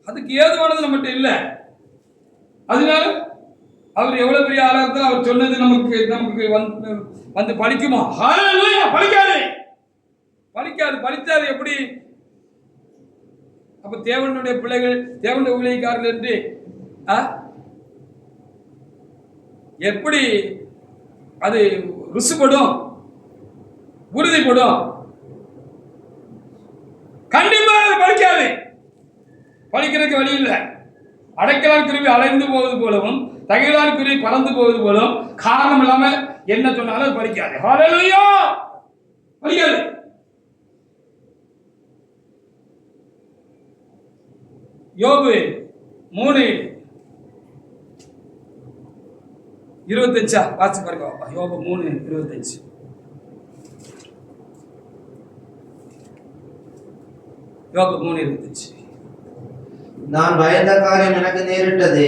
அதுக்கு ஏதுவானது நம்மகிட்ட இல்ல. அதனால அவர் எவ்வளவு பெரிய ஆளா இருந்தாலும் அவர் சொன்னது நமக்கு வந்து பலிக்குமா? ஹalleluya! பலிக்காது. பலித்தாது எப்படி? அப்ப தேவனுடைய பிள்ளைகள், தேவனுடைய ஊழியக்காரர்கள் என்று எப்படி அது ருசிப்படும், உறுதிப்படும்? கண்டிப்பா பலிக்காது. பலிக்கிறதுக்கு வழி இல்லை. அடைக்கலான் குருவி அலைந்து போவது போலவும் தகையிலான் குருவி பறந்து போவது போலவும் காரணம் இல்லாம என்ன சொன்னாலும் அது பலிக்காது. ஹalleluya! பலிக்காது. யோபு 3:25 வாசி பாருங்க. யோபு 3:25. யோபு 3:25. நான் பயந்த காரியம் எனக்கு நேரிட்டது.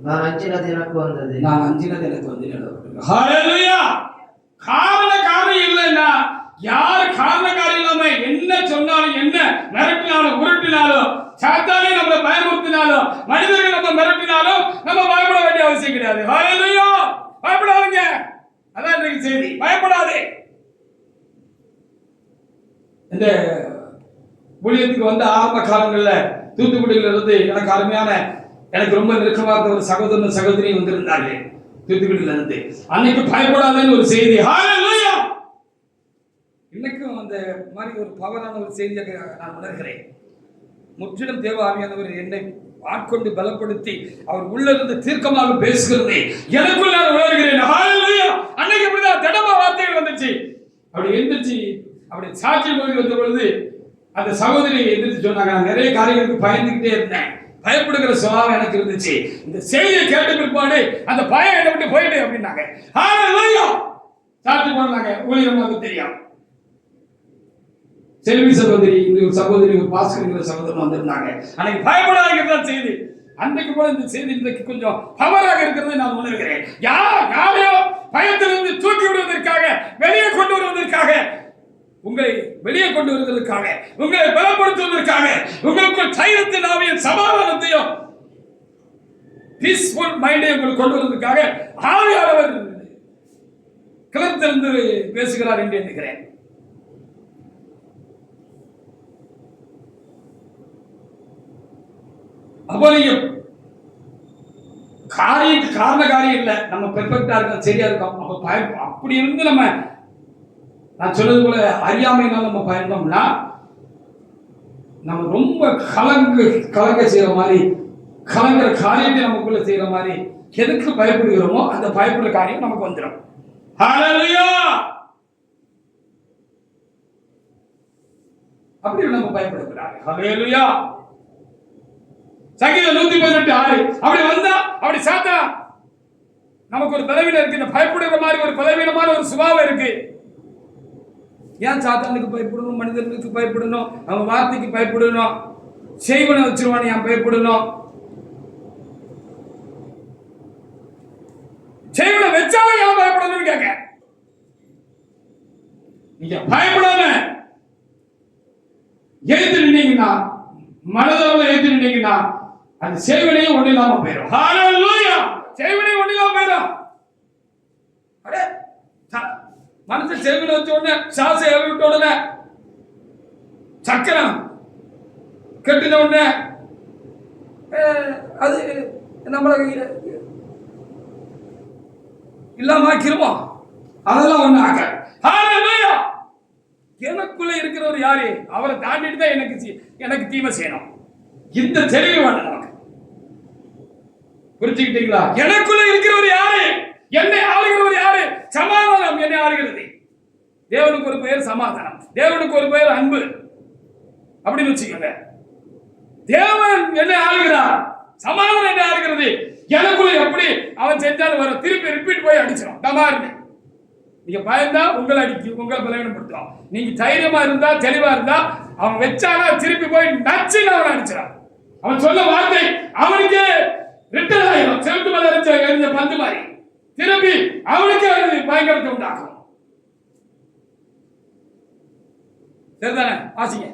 நான் அஞ்சினது எனக்கு வந்தது. ஹalleluya! காரணம் இல்லைன்னா யார் காரணக்காரி இல்லாம என்ன சொன்னாலும், என்ன மிரட்டினாலும், உருட்டினாலும், சாத்தானே நம்மளை பயமுறுத்தினாலும், மனிதர்கள் நம்ம மிரட்டினாலும் நம்ம பயப்பட வேண்டிய அவசியம் கிடையாது. ஹalleluya! பயப்படாதீங்க. அதான் இன்றைக்கு செய்தி. பயப்படாதே. இந்த ஊழியத்துக்கு வந்த ஆரம்ப காலங்கள்ல தூத்துக்குடியில இருந்து எனக்கு அருமையான, எனக்கு ரொம்ப நெருக்கமாக ஒரு சகோதரன் சகோதரி வந்திருந்தாங்க தூத்துக்குடியில இருந்து. அன்னைக்கு பயப்படாதேன்னு ஒரு செய்தி. ஹalleluya! இன்னைக்கும் அந்த மாதிரி ஒரு பவரான ஒரு செய்தியை நான் உணர்கிறேன். முற்றிலும் தேவ ஆவியானவர் என்னை ஆட்கொண்டு பலப்படுத்தி அவர் உள்ள இருந்து தீர்க்கமாக பேசுகிறது எனக்குள் நான் உணர்கிறேன். ஹalleluya! அன்னைக்கு இப்படிதான் திடமா வார்த்தைகள் வந்துச்சு. அப்படி எந்திரிச்சு அப்படி சாட்சி போய் வந்த பொழுது அந்த சகோதரி எந்திரிச்சு சொன்னாங்க, நான் நிறைய காரியங்களுக்கு பயந்துகிட்டே இருந்தேன், பயப்படுகிற சுபாவம் எனக்கு இருந்துச்சு. இந்த செய்தியை கேட்ட பிற்பாடு அந்த பயம் என்னை விட்டு போயிட்டு அப்படின்னாங்க. ஹalleluya! சாட்சி போனாங்க. ஊழியர்களுக்கு தெரியும். செல்வி சகோதரி, இந்த ஒரு சகோதரி, ஒரு பாஸ்கர் சகோதரன் வந்திருந்தாங்க. அன்னைக்கு பயப்படாத செய்தி. அன்றைக்கு போல இந்த செய்தி இன்றைக்கு கொஞ்சம் பவராக இருக்கிறதை நான் உணர்கிறேன். யாரையோ பயத்திலிருந்து தூக்கி விடுவதற்காக, வெளியே கொண்டு வருவதற்காக, உங்களை வெளியே கொண்டு வருவதற்காக, உங்களை பலப்படுத்துவதற்காக, உங்களுக்குள் தைரியத்தின் ஆவியின் சமாதானத்தையும் பீஸ்ஃபுல் மைண்டை உங்களுக்கு கொண்டு வருவதற்காக ஆவியானவர் கிளர்த்தெழுந்து பேசுகிறார் என்று எண்ணுகிறேன். அப்போ நீங்க காரண காரியம் இல்லை, நம்ம பெர்ஃபெக்டா இருக்கோம், சரியா இருக்கோம். அப்ப அப்படி இருந்து நம்ம, நான் சொன்னது போல அறியாமையினால நம்ம பயந்தோம்னா நம்ம ரொம்ப கலங்க செய்யற மாதிரி, கலங்குற காரியத்தை நமக்குள்ள செய்யற மாதிரி எதுக்கு பயப்படுகிறோமோ அந்த பயப்படுற காரியம் நமக்கு வந்துடும். ஹல்லேலூயா! அப்படி நம்ம பயப்படக்கூடாது. ஹல்லேலூயா! சங்கீதம் 118:6 அப்படி வந்தா அப்படி சாத்தா நமக்கு ஒரு பலவீனம் இருக்கு. இந்த பயப்படுற மாதிரி ஒரு பலவீனமான ஒரு சுபாவம் இருக்கு. ஏன் சாத்தானுக்கு பயப்படணும், மனிதர்களுக்கு பயப்படணும், அவன் வார்த்தைக்கு பயப்படணும், செய்வனை வச்சிருவான் ஏன் பயப்படணும், செய்வனை வச்சாலும் ஏன் பயப்படணும்னு கேட்க. நீங்க பயப்படாம எழுத்து நின்னீங்கன்னா, மனதளவில் எழுத்து நின்னீங்கன்னா அந்த செய்வனையும் ஒண்ணு இல்லாம போயிடும். ஹல்லேலூயா! செய்வனையும் ஒண்ணு இல்லாம போயிடும். அடே மனசை செய்வனை வச்ச உடனே சாசை ஏவி விட்ட உடனே சக்கரம் கட்டின உடனே அது நம்மள இல்லாம ஆக்கிருமா? அதெல்லாம் ஒண்ணு ஆக. ஹல்லேலூயா! எனக்குள்ள இருக்கிறவர் யாரு? அவரை தாண்டிட்டு தான் எனக்கு தீமை செய்யணும். இந்த தெளிவு வேணும் நமக்கு. புரிஞ்சுக்கிட்டீங்களா? எனக்குள்ள இருக்கிறவர் யாரு? என்னை ஆளுகிறவர் யாரு? சமாதானம் என்னை ஆளுகிறது. தேவனுக்கு ஒரு பெயர் சமாதானம், தேவனுக்கு ஒரு பெயர் அன்பு அப்படின்னு வச்சுக்கோங்க. தேவன் என்னை ஆளுகிறார், சமாதானம் என்னை ஆளுகிறது. எனக்குள்ள எப்படி அவன் செஞ்சாலும் வர திருப்பி ரிப்பீட் போய் அடிச்சிடும். தமாருங்க. நீங்க பயந்தா உங்களை அடிக்கும், உங்களை பலவீனப்படுத்தும். நீங்க தைரியமா இருந்தா, தெளிவா இருந்தா, அவன் வச்சானா திருப்பி போய் நச்சுன்னு அவனை அடிச்சிடான். அவன் சொல்ல வார்த்தை அவனுக்கு ரிட்டர்ன் ஆயிடும். செலுத்து மேல எரிஞ்ச பந்து மாதிரி திருப்பி அவனுக்கு அது பயங்கரத்தை உண்டாக்கும். சரிதானே? வாசிங்க.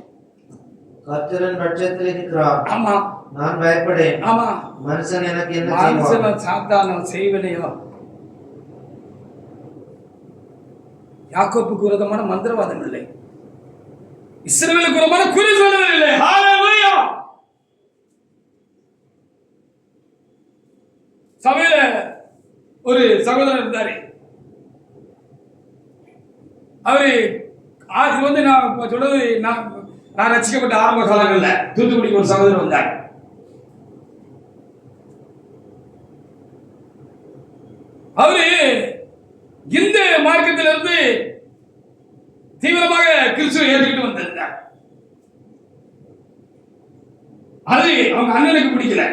கர்த்தரின் பட்சத்தில் இருக்கிறார். ஆமா, நான் பயப்படேன். ஆமா, மனுஷன் எனக்கு என்ன செய்வான்? சாத்தான செய்வனையோ யாக்கோப்புக்கு விரோதமான மந்திரவாதம் இல்லை, இஸ்ரவேலுக்கு விரோதமான குறி சொல்லுதல் இல்லை. ஹல்லேலூயா! சபையில ஒரு சகோதரர் இருந்தாரு. அவரு நான் சொல்றது, நான் ரசிக்கப்பட்ட ஆரம்ப காலங்கள்ல தூத்துக்குடிக்கு ஒரு சகோதரர் வந்தார். அவரு இந்த மார்க்கத்திலிருந்து தீவிரமாக கிறிஸ்துவை ஏற்றுக்கிட்டு வந்திருந்தார். அது அவங்க அண்ணனுக்கு பிடிக்கல.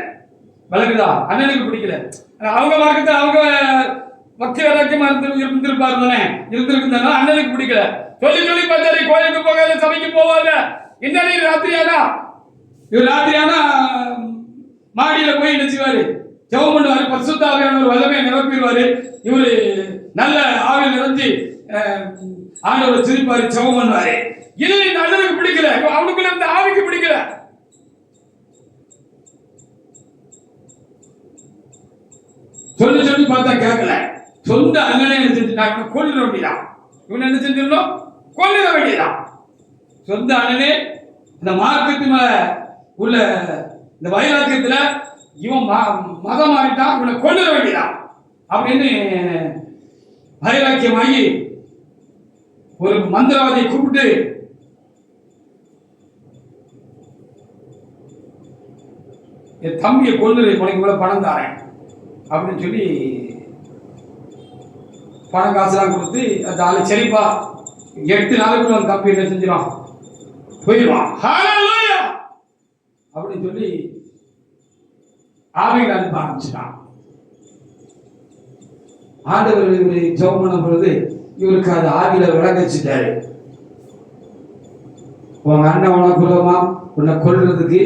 விளக்குதா? அண்ணனுக்கு பிடிக்கல. அவங்க மார்க்கத்தை அவங்க பக்தி வைராக்கியமா இருந்திருப்பாரு தானே, இருந்திருக்குதானே. அண்ணனுக்கு பிடிக்கல. சொல்லி பார்த்தாரு, கோயிலுக்கு போகாத, சபைக்கு போவாத. இன்னொரு ராத்திரியானா மாடியில போய் நினைச்சுவாரு, ஜெபம் பண்ணுவாரு. பரிசுத்த ஆவியான ஒரு வல்லமையை நிரப்பிடுவாரு. இவரு நல்ல ஆவியில் நிறைஞ்சு ஆண்டவரை சிரிப்பாரு, ஜெபம் பண்ணுவாரு. இது இந்த அண்ணனுக்கு பிடிக்கல, அவனுக்குள்ள இந்த ஆவிக்கு பிடிக்கல. சொல்லி பார்த்தா கேட்கல. சொந்த அண்ணனே என்ன செஞ்சுட்டாங்க? கொல்லிட வேண்டியதான். இவன் என்ன செஞ்சிடணும்? கொல்லிட வேண்டியதான். சொந்த அண்ணனே இந்த மார்க்கத்து மேல உள்ள இந்த வைராக்கியத்துல இவன் மதம் மாறிட்டான், இவனை கொல்லிட வேண்டியதான் அப்படின்னு வைராக்கியமாகி ஒரு மந்திரவாதியை கூப்பிட்டு என் தம்பியை கொண்டு உனக்கு இவ்வளவு பணம் தாரேன் அப்படின்னு சொல்லி பணம் காசுலாம் கொடுத்து அந்த ஆளு சரிப்பா 8 நாளுக்குள்ள அந்த தம்பி என்ன செஞ்சிடும்? போயிடுவான் அப்படின்னு சொல்லி ஆவிகள் அனுப்ப ஆரம்பிச்சுட்டான். ஆண்டவர் இவரு ஜெபம் பண்ணும் பொழுது இவருக்கு அது ஆவியில விளங்கச்சிட்டாரு. உங்க அண்ணன் உனக்கு விரோதமா உன்னை கொல்றதுக்கு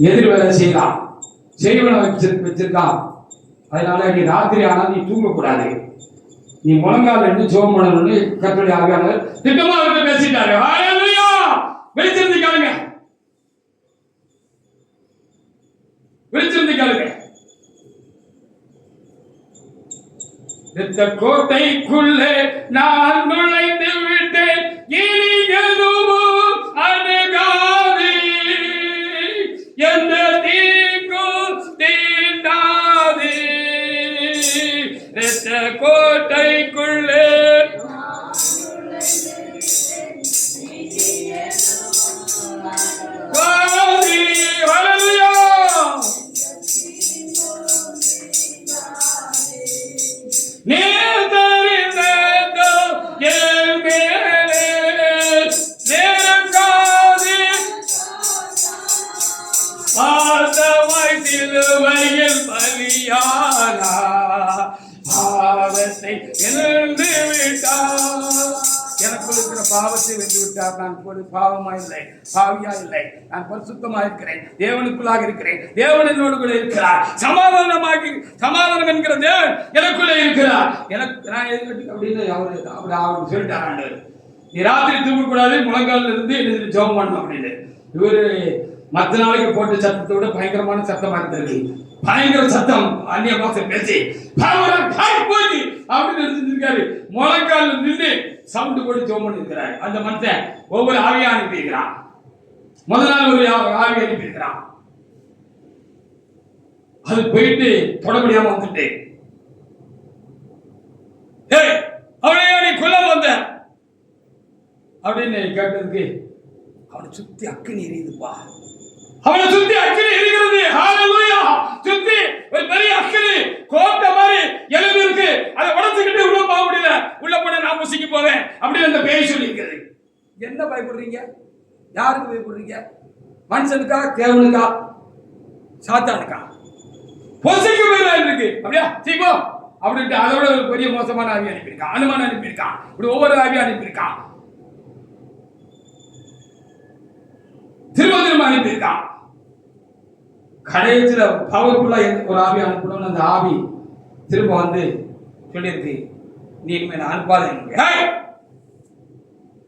எதிர் வேலை செய்யலாம், செய்வனை வச்சிருக்கான். அதனால நீ ராத்திரி ஆனா நீ தூங்கக்கூடாது, நீ முழங்கால இருந்து ஜெபம் பண்ணணும்னு கர்த்தருடைய ஆவியானவர் திட்டமா அவர்கிட்ட பேசிட்டாரு. ஹல்லேலூயா! வெளிச்சிருந்து கேளுங்க, வெளிச்சிருந்து கேளுங்க. இரத்த கோட்டைக்குள்ளே நான் நுழைந்து விட்டேன், இனி எதுவும் அணுகாதே, எந்த தீங்கும் தீண்டாதே. இரத்த கோட்டைக்குள்ளே சிலுவையில் பலியானா பாவத்தை எழுந்து விட்டார். எனக்குள் இருக்கிற பாவத்தை வென்று விட்டார். நான் பாவமா இல்லை, பாவியா இல்லை, நான் பரிசுத்தமா இருக்கிறேன், தேவனுக்குள்ளாக இருக்கிறேன், தேவன் என்னோடு கூட இருக்கிறார். சமாதானம் என்கிற தேவன் எனக்குள்ளே இருக்கிறார். எனக்கு நான் எது அப்படின்னு அவரு சொல்லிட்டாரு, நீ ராத்திரி தூங்கக்கூடாது, முழங்கால இருந்து எழுதி ஜெபம் பண்ணணும் அப்படின்னு. இவரு மற்ற நாளைக்கு போட்ட சத்தத்தை விட பயங்கரமான சத்தமா இருந்தது. பயங்கர சத்தம், அந்நிய பாஷை பேசி போச்சு அப்படின்னு நினைச்சிருக்காரு. முழங்கால நின்று சவுண்டு போட்டு ஜெபம் பண்ணிருக்கிறார். அந்த மனுஷன் ஒவ்வொரு ஆவியா அனுப்பியிருக்கிறான். முதல் நாள் ஒரு ஆவி அனுப்பியிருக்கிறான். அது போயிட்டு தொட முடியாம வந்துட்டு, அவனையா நீ கொல்ல வந்த அப்படின்னு கேட்டதுக்கு, அவனை சுத்தி அக்கினி எரியுதுப்பா, அவனை சுத்தி அக்கினி எரிகிறது. ஹalleluya! சுத்தி ஒரு பெரிய அக்கினி கோட்டை மாதிரி எழுதி இருக்கு. அதை உடைச்சிக்கிட்டு உள்ள போக முடியல. உள்ள போனா நான் முசிக்கி போவேன் அப்படின்னு அந்த பேய் சொல்லி இருக்குது. என்ன பயப்படுறீங்க? யாருக்கு பயப்படுறீங்க? மனுஷனுக்கா, தேவனுக்கா, சாத்தானுக்கா? பொசிக்கு போயிடலாம் இருக்கு. அப்படியா சீப்போ அப்படின்ட்டு அதோட ஒரு பெரிய மோசமான ஆவி அனுப்பியிருக்கான். அனுமான் அனுப்பியிருக்கான். இப்படி ஒவ்வொரு ஆவி அனுப்பியிருக்கான். திரும்ப அனுப்பியிருக்கான். கடைசியில பவர்ஃபுல்லா ஒரு ஆவி அனுப்பணும்னு அந்த ஆவி திரும்ப வந்து சொல்லியிருக்கு, நீ இனிமே அனுப்பாத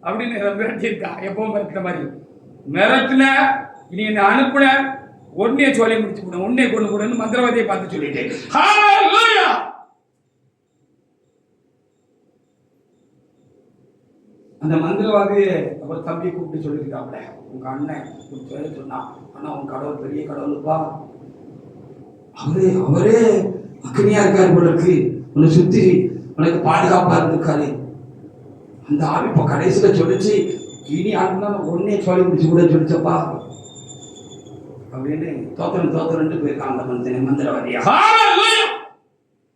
அப்படின்னு மிரட்டியிருக்கா. எப்பவும் மிரட்டுற மாதிரி மிரட்டின, நீ என்ன அனுப்புன உடனே சொல்லி முடிச்சு விட, உடனே கொண்டு கூடன்னு மந்திரவாதியை பார்த்து சொல்லிட்டேன். அந்த மந்திரவாதியை அவர் தம்பி கூப்பிட்டு சொல்லியிருக்காப்ல, உங்க அண்ணன் சொன்னா, ஆனா உன் கடவுள் பெரிய கடவுளுப்பா, அவரே அக்னியா இருக்காரு போல இருக்கு, உன்னை சுத்தி உனக்கு பாதுகாப்பா இருந்திருக்காரு. அந்த ஆவி இப்ப கடைசியில சொல்லிச்சு, இனி ஆளுனா உடனே சொல்லி முடிச்சு கூட சொல்லிச்சப்பா அப்படின்னு தோத்திரன்ட்டு போயிருக்கான் அந்த மந்திரன் மந்திரவாதியா.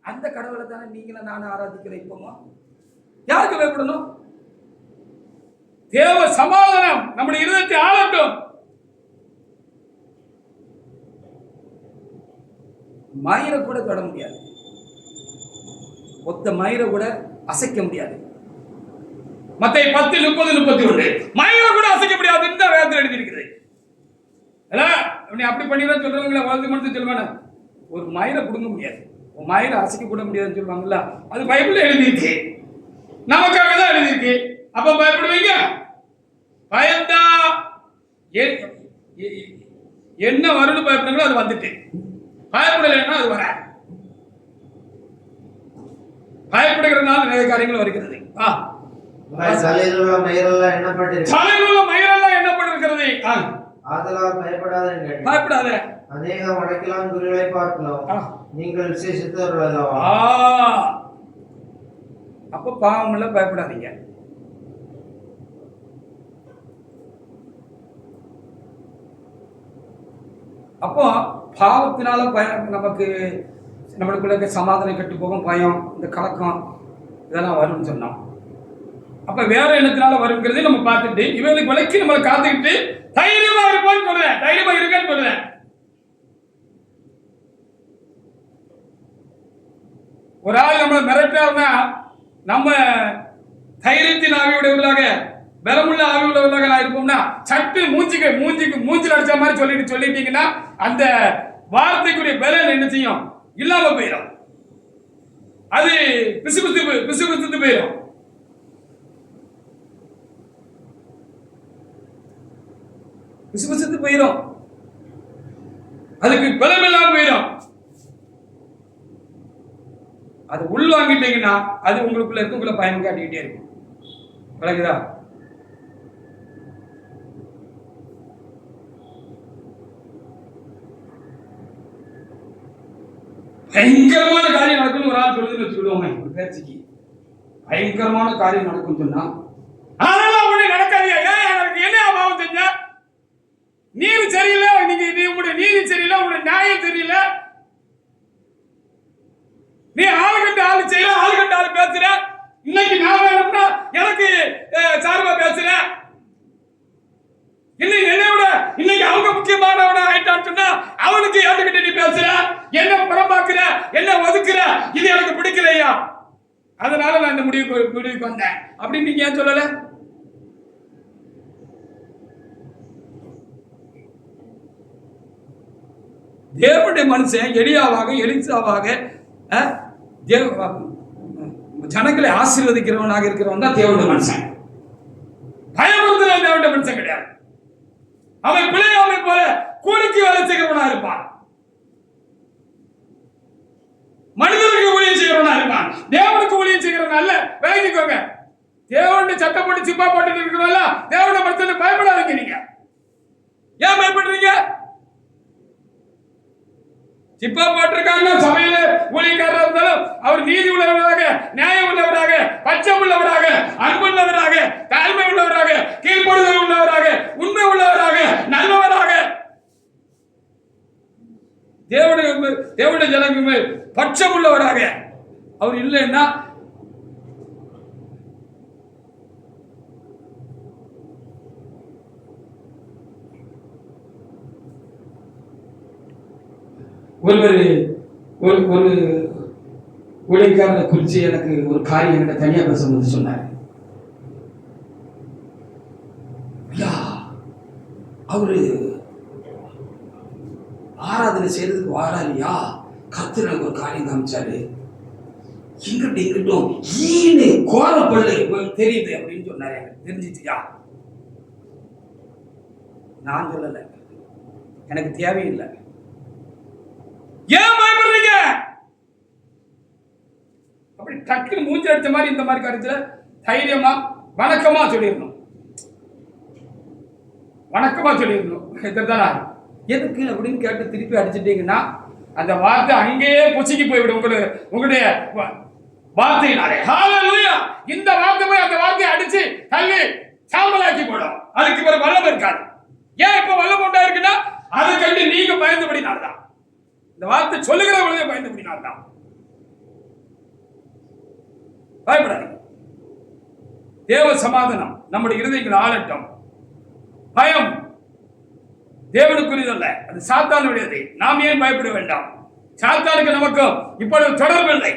அந்த கடவுளை தானே நீங்களும் நானும் ஆராதிக்கிறேன். இப்போமா யாருக்கு பயப்படணும்? தேவ சமாதானம் நம்முடைய இருதயத்தை ஆளட்டும். மயிரை கூட தொட முடியாது, ஒத்த மயிரை கூட அசைக்க முடியாது. மத்தேயு 10:30-31 மயிரை கூட அசைக்க முடியாது இந்த வேதத்தில் எழுதியிருக்கிறது. அப்படி பண்ணிதான் சொல்றவங்கள வாழ்ந்து மட்டும் சொல்லுவாங்க, ஒரு மயிரை கொடுக்க முடியாது, ஒரு மயிரை அசைக்க கூட முடியாதுன்னு சொல்லுவாங்கல்ல, அது பைபிள்ல எழுதியிருக்கு, நமக்காக தான் எழுதியிருக்கு. அப்ப பயப்படுவீங்க? பயந்தா என்ன வரும்னு பயப்படுங்களோ அது வந்துட்டு, பயப்படலைன்னா அது வர. பயப்படுகிறதுனால நிறைய காரியங்கள் வருகிறது. தலையில் உள்ள மயிரெல்லாம் எண்ணப்பட்டிருக்கிறது. ஆதலால் பயப்படாதீங்க, பயப்படாத. அநேக வடக்கிலான் குறிகளை பார்க்கலாம், நீங்கள் விசேஷித்தவர்கள் அல்லவா. அப்ப பாவம் இல்ல, பயப்படாதீங்க. அப்போ பாவத்தினால பயம், நமக்கு நம்மளுக்குள்ள சமாதானம் கெட்டு போகும், பயம், இந்த கலக்கம் இதெல்லாம் வரும்னு சொன்னோம். அப்ப வேற எண்ணத்தினால வருங்கிறதை நம்ம பார்த்துட்டு இவங்களுக்கு விலைக்கு நம்மளை காத்துக்கிட்டு தைரியமா இருப்போம்னு சொல்றேன், தைரியமா இருக்கேன்னு சொல்றேன். ஒரு ஆள் நம்மளை மிரட்டாருன்னா நம்ம தைரியத்தின் ஆவியுடையவர்களாக, பலமுள்ள ஆவியுள்ளவர்களாக நான் இருப்போம்னா சட்டு மூஞ்சில் அடிச்ச மாதிரி சொல்லிட்டீங்கன்னா அந்த வார்த்தைக்குரிய பலன் என்ன செய்யும்? இல்லாம போயிடும். அது பிசு போயிடும். பிசு போயிடும், அதுக்கு பலம் இல்லாம போயிடும். அது உள்வாங்கிட்டீங்கன்னா அது உங்களுக்குள்ள இருக்கு, உங்களை பயன் காட்டிக்கிட்டே இருக்கும். விளக்குதா? பயங்கரமான காரியம் நடக்கும் ஒரு ஆள் சொல்லுதுன்னு வச்சுக்கிடுவோமே, ஒரு பேச்சுக்கு பயங்கரமான காரியம் நடக்கும் சொன்னா அதெல்லாம் உடனே நடக்காதியா. ஏன் எனக்கு என்ன பாவம் செஞ்ச? நீதி சரியில்லை, நீங்க உங்களுடைய நீதி சரியில்லை, உங்களுடைய நியாயம் தெரியல, நீ ஆளு கண்டு ஆளு செய்யல, ஆளு கண்டு ஆளு பேசுற. இன்னைக்கு நான் வேணும்னா எனக்கு சார்பா பேசுற, இன்னைக்கு என்னை விட இன்னைக்கு அவங்க முக்கியமானவன ஆயிட்டான்னு சொன்னா அவனுக்கு ஏற்றுக்கிட்டு நீ பேசுற, என்ன புறம்பாக்குற, என்ன ஒதுக்குற, இது எனக்கு பிடிக்கலையா, அதனால நான் இந்த முடிவுக்கு வந்தேன் அப்படின்னு நீங்க ஏன் சொல்லல? தேவனுடைய மனுஷன் எலியாவாக எலிசாவாக ஜனங்களை ஆசீர்வதிக்கிறவனாக இருக்கிறவன் தான் தேவனுடைய மனுஷன். பயமுறுத்தல தேவனுடைய மனுஷன் கிடையாது. அவன் பிள்ளையாமை போல கூலிக்கு வேலை செய்கிறவனா இருப்பான், மனிதனுக்கு ஊழியம் செய்கிறவனா இருப்பான், தேவனுக்கு ஊழியம் செய்கிறவன் அல்ல. விளங்கிக்கோங்க. தேவனுடைய சட்டம் போட்டு சிப்பா போட்டு இருக்கிறவங்கள தேவனுடைய மனுஷன் பயப்படாதீங்க. நீங்க ஏன் பயப்படுறீங்க? சிப்பா போட்டிருக்காங்க சபையில ஊழியக்காரராக இருந்தாலும் அவர் நீதி உள்ளவராக, நியாயம் உள்ளவராக, பச்சை உள்ளவராக, அன்புள்ளவராக, தாழ்மை உள்ளவராக, கீழ்ப்படுதல் உள்ளவராக, உண்மை உள்ளவராக, நல்லவராக, தேவனுடைய ஜனங்க பட்சம் உள்ளவராக அவர் இல்லைன்னா ஒரு ஊழியக்காரனை குறித்து எனக்கு ஒரு காரியம் என்கிட்ட தனியா பேசும்போது சொன்னார். ஐயா, அவரு ஆராதனை செய்யறதுக்கு வாராலியா, கர்த்தர் எனக்கு ஒரு காரியம் காமிச்சாரு, இங்கிட்டும் ஈனு கோரப்பள்ளு தெரியுது அப்படின்னு சொன்னாரு. எனக்கு தெரிஞ்சிச்சியா? நான் சொல்லல, எனக்கு தேவையில்லை. ஏன் பயப்படுறீங்க? அப்படி டக்குன்னு மூஞ்சி அடிச்ச மாதிரி இந்த மாதிரி காரியத்துல தைரியமா வணக்கமா சொல்லிடணும், வணக்கமா சொல்லிடணும். எதுக்கு அப்படின்னு கேட்டு திருப்பி அடிச்சிட்டீங்கன்னா அந்த வார்த்தை அங்கேயே புசிக்கு போய்விடும் உங்களுடைய வார்த்தையினாலே. ஹல்லேலூயா! இந்த வார்த்தை போய் அந்த வார்த்தையை அடிச்சு தள்ளி சாம்பலாக்கி போடும். அதுக்கு ஒரு வல்லம் இருக்காது. ஏன் இப்ப வல்லம் உண்டா இருக்குன்னா அதை கண்டு நீங்க பயந்தபடினால்தான், இந்த வார்த்தை சொல்லுகிற பொழுதே பயந்தபடினால்தான். பயப்படாதீங்க. தேவ சமாதானம் நம்முடைய இருதயங்கள் ஆளட்டும். பயம் தேவனுக்குரியதல்ல, அது சாத்தானுடையது. நாம் ஏன் பயப்பட வேண்டாம்? சாத்தானுக்கு நமக்கு இப்பொழுது தொடர்பு இல்லை.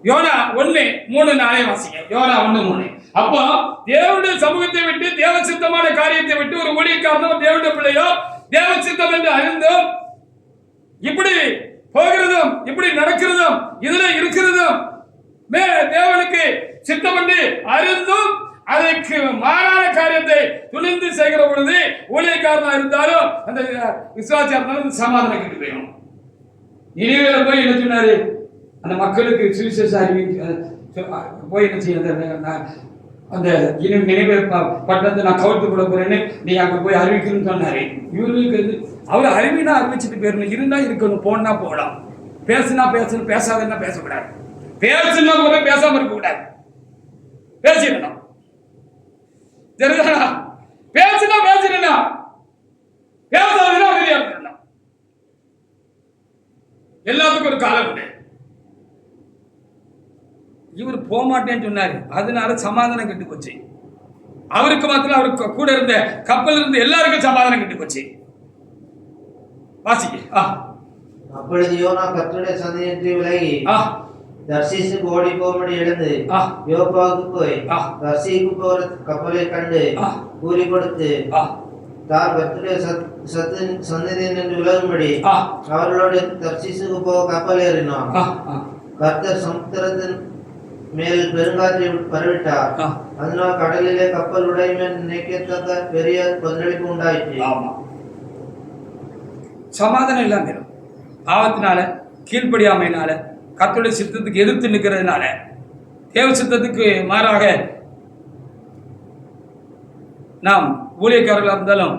யோனா 1:3-4 வாசிங்க. யோனா 1:3. அப்போ தேவனுடைய சமூகத்தை விட்டு, தேவ சித்தமான காரியத்தை விட்டு ஒரு ஊழியக்காரனோ தேவனுடைய பிள்ளையோ தேவ சித்தம் என்று அறிந்தும் இப்படி போகிறதும் இப்படி நடக்கிறதும் இதுல இருக்கிறதும் தேவனுக்கு சித்தம் என்று அறிந்தும் அதற்கு மாறான காரியத்தை துணிந்து செய்கிற பொழுது ஊழியக்காரனா இருந்தாலும் அந்த விசுவாசியா இருந்தாலும் சமாதானம் கிட்ட போயிடும். நினைவேல போய் என்ன சொன்னாரு? அந்த மக்களுக்கு சுவிசேஷ போய் என்ன செய்ய, அந்த நினைவே பட்டத்தை நான் கவுத்து கூட போறேன்னு நீ அங்க போய் அறிவிக்கணும்னு சொன்னாரு. இவருக்கு அவர் அறிவினா அறிவிச்சுட்டு போயிடணும், இருந்தா இருக்கணும், போனா போகலாம், பேசுனா பேசணும், பேசாதுன்னா பேசக்கூடாது, பேசுனா கூட பேசாம இருக்க கூடாது, பேசிடணும். சரிதானா? பேசுனா பேசிடணும், பேசாதுன்னா அமைதியா இருக்கணும். எல்லாத்துக்கும் ஒரு காலம் உண்டு. இவர் போக மாட்டேன்னு சொன்னாரு, அதனால சமாதானம் கெட்டு போச்சு. அவருக்கு மாத்திரம் அவருக்கு கூட இருந்த கப்பல் இருந்த எல்லாருக்கும் சமாதானம் கெட்டு போச்சு. வாசிக்க. அப்பொழுது யோனா கர்த்தருடைய சந்நிதியினின்று விலகி தர்சீசுக்கு ஓடி போகும்படி எழுந்து யோப்பாவுக்கு போய் தர்சீசுக்கு போற கப்பலை கண்டு கூலி கொடுத்து தார் கர்த்தருடைய சந்நிதியினின்று விலகும்படி அவர்களோடு தர்சீசுக்கு போக கப்பல் ஏறினான். கர்த்தர் மேல் பெருங்காற்றை பரவிட்டார். அதனால் கடலிலே கப்பல் உடைமை நினைக்கத்தக்க பெரிய கொந்தளிப்பு உண்டாயிற்று. ஆமா, சமாதானம் இல்லாம பாவத்தினால, கீழ்ப்படியாமையினால, கர்த்தருடைய சித்தத்துக்கு எதிர்த்து நிற்கிறதுனால, தேவ சித்தத்துக்கு மாறாக நாம் ஊழியக்காரர்களாக இருந்தாலும்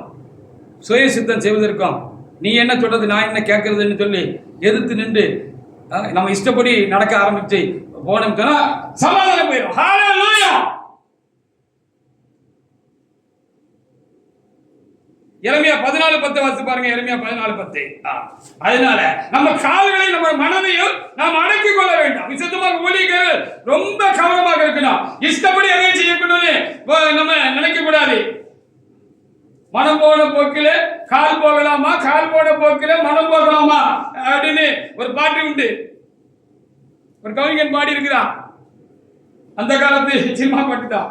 சுய சித்தம் செய்வதற்கும் நீ என்ன சொல்றது நான் என்ன கேட்கறதுன்னு சொல்லி எதிர்த்து நின்று நம்ம இஷ்டப்படி நடக்க ஆரம்பிச்சு போனோம் சொன்னா சமாதானம் போயிடும். ஹல்லேலூயா. எரேமியா 14:10 வாசித்து பாருங்க. எரேமியா 14:10. அதனால நம்ம கால்களை நம்ம மனதையும் நாம் அடக்கிக் கொள்ள வேண்டும். விசுத்தமாக ஊழியர்கள் ரொம்ப கவனமாக இருக்கணும். இஷ்டப்படி எதையும் செய்யக்கூடாது நம்ம நினைக்க கூடாது. மனம் போன போக்கில கால் போகலாமா, கால் போன போக்கில மனம் போகலாமா அப்படின்னு ஒரு பாட்டு உண்டு. ஒரு கவிஞன் பாடி இருக்கிறான். அந்த காலத்து சினிமா பாட்டு தான்.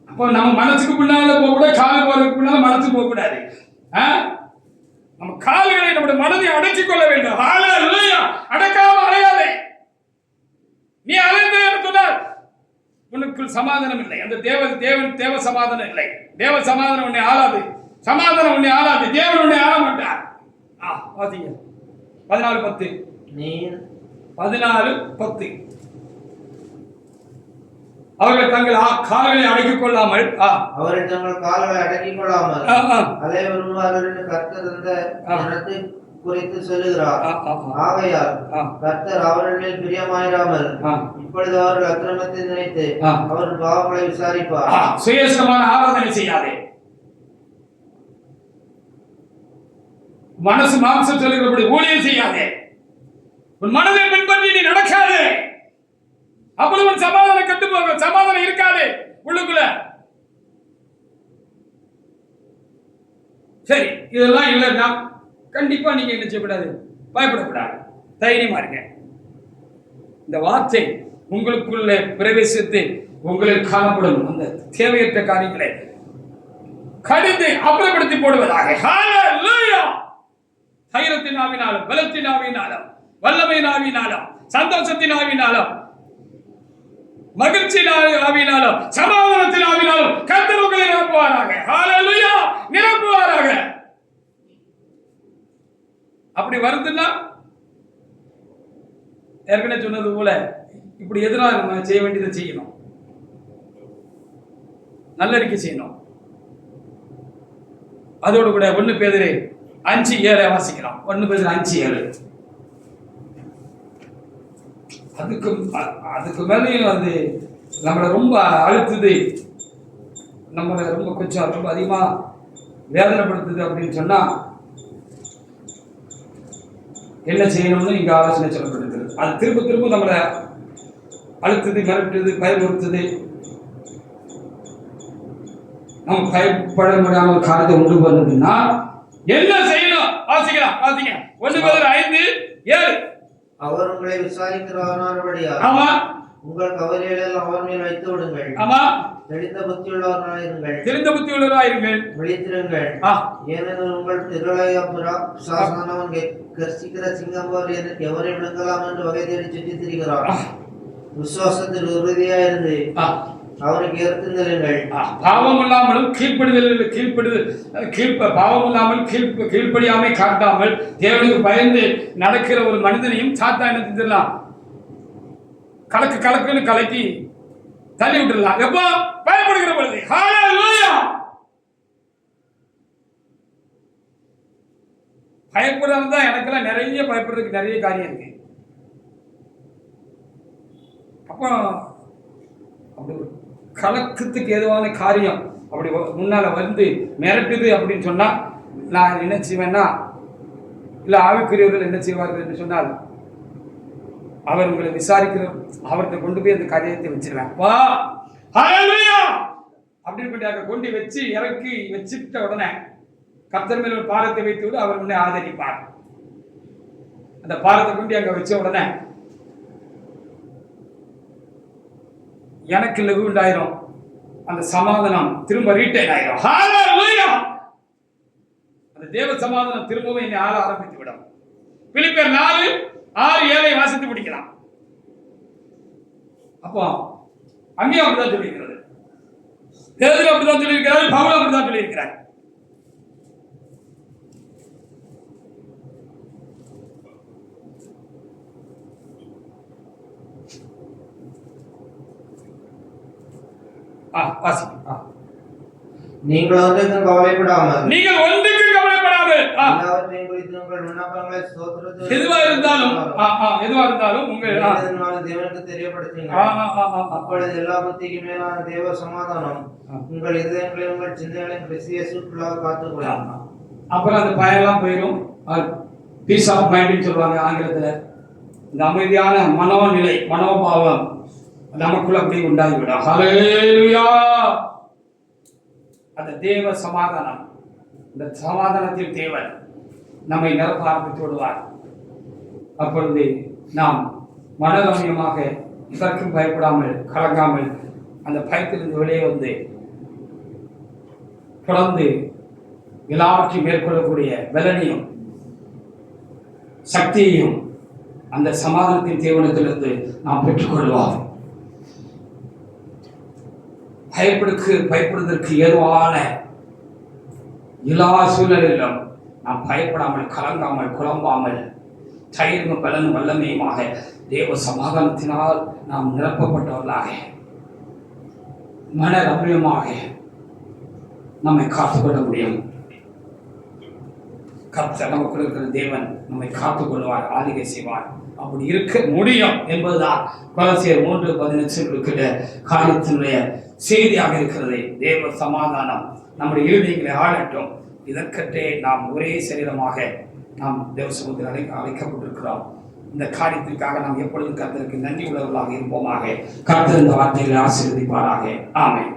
அப்போ நம்ம மனசுக்கு பின்னால போக கூட, கால் போறதுக்கு பின்னால மனசு போக கூடாது. நம்ம கால்களை நம்முடைய மனதை அடக்கிக் கொள்ள வேண்டும். ஹல்லேலூயா. அடக்காம அலையாதே. நீ அலைந்தே சொன்னால் உனக்குள் சமாதானம் இல்லை. அந்த தேவ சமாதானம் இல்லை. தேவ சமாதானம் உன்னை ஆளாது. சமாதானம் உன்னை ஆளாது. தேவன் உன்னை ஆள மாட்டார். வாசிங்க 14:10. நீ 14:10. அவர்கள் தங்கள் கால்களை அடக்கிக் கொள்ளாமல் அவர்கள் தங்கள் கால்களை அடக்கிக் கொள்ளாமல் அலை வருவார்கள் என்று கர்த்தர் அந்த ஜனத்தை குறித்து சொல்லுகிறார். ஆகையால் கர்த்தர் அவர்கள் மேல் பிரியமாயிராமல் இப்பொழுது அவர்கள் அக்கிரமத்தை நினைத்து அவர்கள் பாவங்களை விசாரிப்பார். சுயசமான ஆராதனை செய்யாதே. மனசு மாம்சம் சொல்லுகிறபடி ஊழியம் செய்யாதே. உன் மனதை பின்பற்றி நீ நடக்காதே. அப்படி உன் சமாதானம் கெட்டு போகும். சமாதானம் இருக்காது உள்ளுக்குள்ள. சரி, இதெல்லாம் இல்லைன்னா கண்டிப்பா நீங்க என்ன செய்யக்கூடாது, பயப்படக்கூடாது, தைரியமா இருங்க. இந்த வார்த்தை உங்களுக்குள்ள பிரவேசித்து உங்களுக்கு காணப்படும் அந்த தேவையற்ற காரியங்களை கடிந்து அப்புறப்படுத்தி போடுவதாக. ஹல்லேலூயா. தைரியத்தின் ஆவினாலும், பலத்தின் ஆவினாலும், வல்லமையின் ஆவினாலும், சந்தோஷத்தின் ஆவினாலும், மகிழ்ச்சி ஆவினாலும், சமாதானத்தின் ஆவினாலும் கர்த்தர் உங்களை நிரப்புவாராக. ஹல்லேலூயா. நிரப்புவாராக. அப்படி வருதுன்னா ஏற்கனவே சொன்னது போல இப்படி எதிராக நம்ம செய்ய வேண்டியதை செய்யணும். நல்லறிக்கை செய்யணும். அதோடு கூட 1 பேதுரு 5:7 வாசிக்கலாம். 1 பேதுரு 5:7. அதுக்கு மேலேயும் அது நம்மளை ரொம்ப அழுத்துது, நம்மளை ரொம்ப அதிகமா வேதனைப்படுத்துது அப்படின்னு சொன்னா என்ன செய்யணும்னு இங்க ஆலோசனை சொல்லப்படுகிறது. அது திரும்ப திரும்ப நம்மளை அழுத்துது, மிரட்டுது, பயமுறுத்துது. நம்ம பயப்பட முடியாமல் காரியத்தை உண்டு பண்ணுதுன்னா என்ன செய்யணும்? வாசிக்கலாம். 1 பேதுரு 5:7. அவர் உங்களை விசாரிக்கிறவனானபடியால் உங்கள் கவலைகளை அவர் மேல் வைத்து விடுங்கள். தெளிந்த புத்தியுள்ளவராயிருங்கள். விழித்திருங்கள். ஏனெனில் உங்கள் சாசனவன் கர்சிக்கிற சிங்கம் போல் எவரை விழுங்கலாம் என்று வகை தேடி சுற்றி திரிகிறார். விசுவாசத்தில் உறுதியாயிருந்து அவனுக்கு எடுத்து நில்லுங்கள். பாவம் இல்லாமலும் பாவம் இல்லாமல் கீழ்ப்படியாமை காட்டாமல் தேவனுக்கு பயந்து நடக்கிற ஒரு மனிதனையும் சாத்தான் என்ன செஞ்சிடலாம்? கலக்குன்னு கலக்கி தள்ளி விட்டுடலாம். எப்போ? பயப்படுகிற பொழுது. ஹல்லேலூயா. பயப்படுறது தான் எனக்கெல்லாம் நிறைய பயப்படுறதுக்கு நிறைய காரியம் இருக்கு. அப்போ அப்படி கலக்கத்துக்கு ஏதுவான காரியம் அப்படி முன்னால வந்து மிரட்டுது அப்படின்னு சொன்னா நான் என்ன செய்வேன்னா, இல்ல ஆவிக்குரியவர்கள் என்ன செய்வார்கள் என்று சொன்னால் அவர் உங்களை விசாரிக்கிற அவர்கிட்ட கொண்டு போய் அந்த காரியத்தை வச்சிருவேன். வா ஹல்லேலூயா அப்படின்னு கொண்டு வச்சு இறக்கி வச்சுட்ட உடனே கர்த்தர் மேல் ஒரு பாரத்தை வைத்து விட்டு அவர் உன்னை ஆதரிப்பார். அந்த பாரத்தை கொண்டு அங்க வச்ச உடனே எனக்கு லகு உண்டாயிரும். அந்த சமாதானம் திரும்ப ரீட்டைன் ஆயிரும். ஹல்லேலூயா. அந்த தேவ சமாதானம் திரும்பவும் என்னை ஆள ஆரம்பித்து விடும். பிலிப்பியர் 4:6-7 வாசித்து முடிக்கலாம். அப்போ அங்கேயும் அப்படிதான் சொல்லியிருக்கிறது, பேதுரு அப்படிதான் சொல்லியிருக்கிறார், பவுல் அப்படிதான் சொல்லியிருக்கிறார். நீங்கள் ஒன்றுக்கும் கவலைப்படாமல் எல்லாவற்றையும் குறித்து உங்கள் விண்ணப்பங்களை ஸ்தோத்திரத்தோடு எதுவா இருந்தாலும் உங்கள் தேவனுக்கு தெரியப்படுத்துங்கள். அப்பொழுது எல்லா புத்திக்கு மேலான தேவ சமாதானம் உங்கள் இதயங்களையும் உங்கள் சிந்தனைகளையும் கிறிஸ்து இயேசுவுக்குள்ளாக காத்துக்கொள்ளும். அப்புறம் அந்த பயம்லாம் போயிடும். பீஸ் ஆஃப் மைண்ட்னு சொல்லுவாங்க ஆங்கிலத்தில். இந்த அமைதியான மனோநிலை, மனோபாவம் நமக்குள்ள அப்படி உண்டாகிவிடும். ஹல்லேலூயா. அந்த தேவ சமாதானம், இந்த சமாதானத்தில் தேவன் நம்மை நிரப்ப ஆரம்பித்து விடுவார். அப்பொழுது நாம் மனரம்யமாக இதற்கும் பயப்படாமல் கலங்காமல் அந்த பயத்திலிருந்து வெளியே வந்து தொடர்ந்து எல்லாவற்றையும் மேற்கொள்ளக்கூடிய பலனையும் சக்தியையும் அந்த சமாதானத்தின் தேவனத்திலிருந்து நாம் பெற்றுக்கொள்வோம். பயப்படுவதற்கு ஏதுவான எல்லா சூழ்நிலையிலும் நாம் பயப்படாமல் கலங்காமல் குழம்பாமல் தைரியமும் பலனும் வல்லமையுமாக தேவ சமாதானத்தினால் நாம் நிரப்பப்பட்டவர்களாக மன ரம்யமாக நம்மை காத்துக்கொள்ள முடியும். கர்த்தர் நமக்குள் இருக்கிற தேவன் நம்மை காத்துக்கொள்வார், ஆளுகை செய்வார். அப்படி இருக்க முடியும் என்பதுதான் கொலோசியர் 3:18 இருக்கிற காரியத்தினுடைய செய்தியாக இருக்கிறது. தேவ சமாதானம் நம்முடைய இருதயங்களை ஆளட்டும். இதற்கற்றே நாம் ஒரே சரீரமாக நாம் தேவ சமூகத்தில் அழைக்கப்பட்டிருக்கிறோம். இந்த காரியத்திற்காக நாம் எப்பொழுதும் கர்த்தருக்கு நன்றி உள்ளவர்களாக இருப்போமாக. கர்த்தர் இந்த வார்த்தைகளை ஆசீர்வதிப்பாராக. ஆமென்.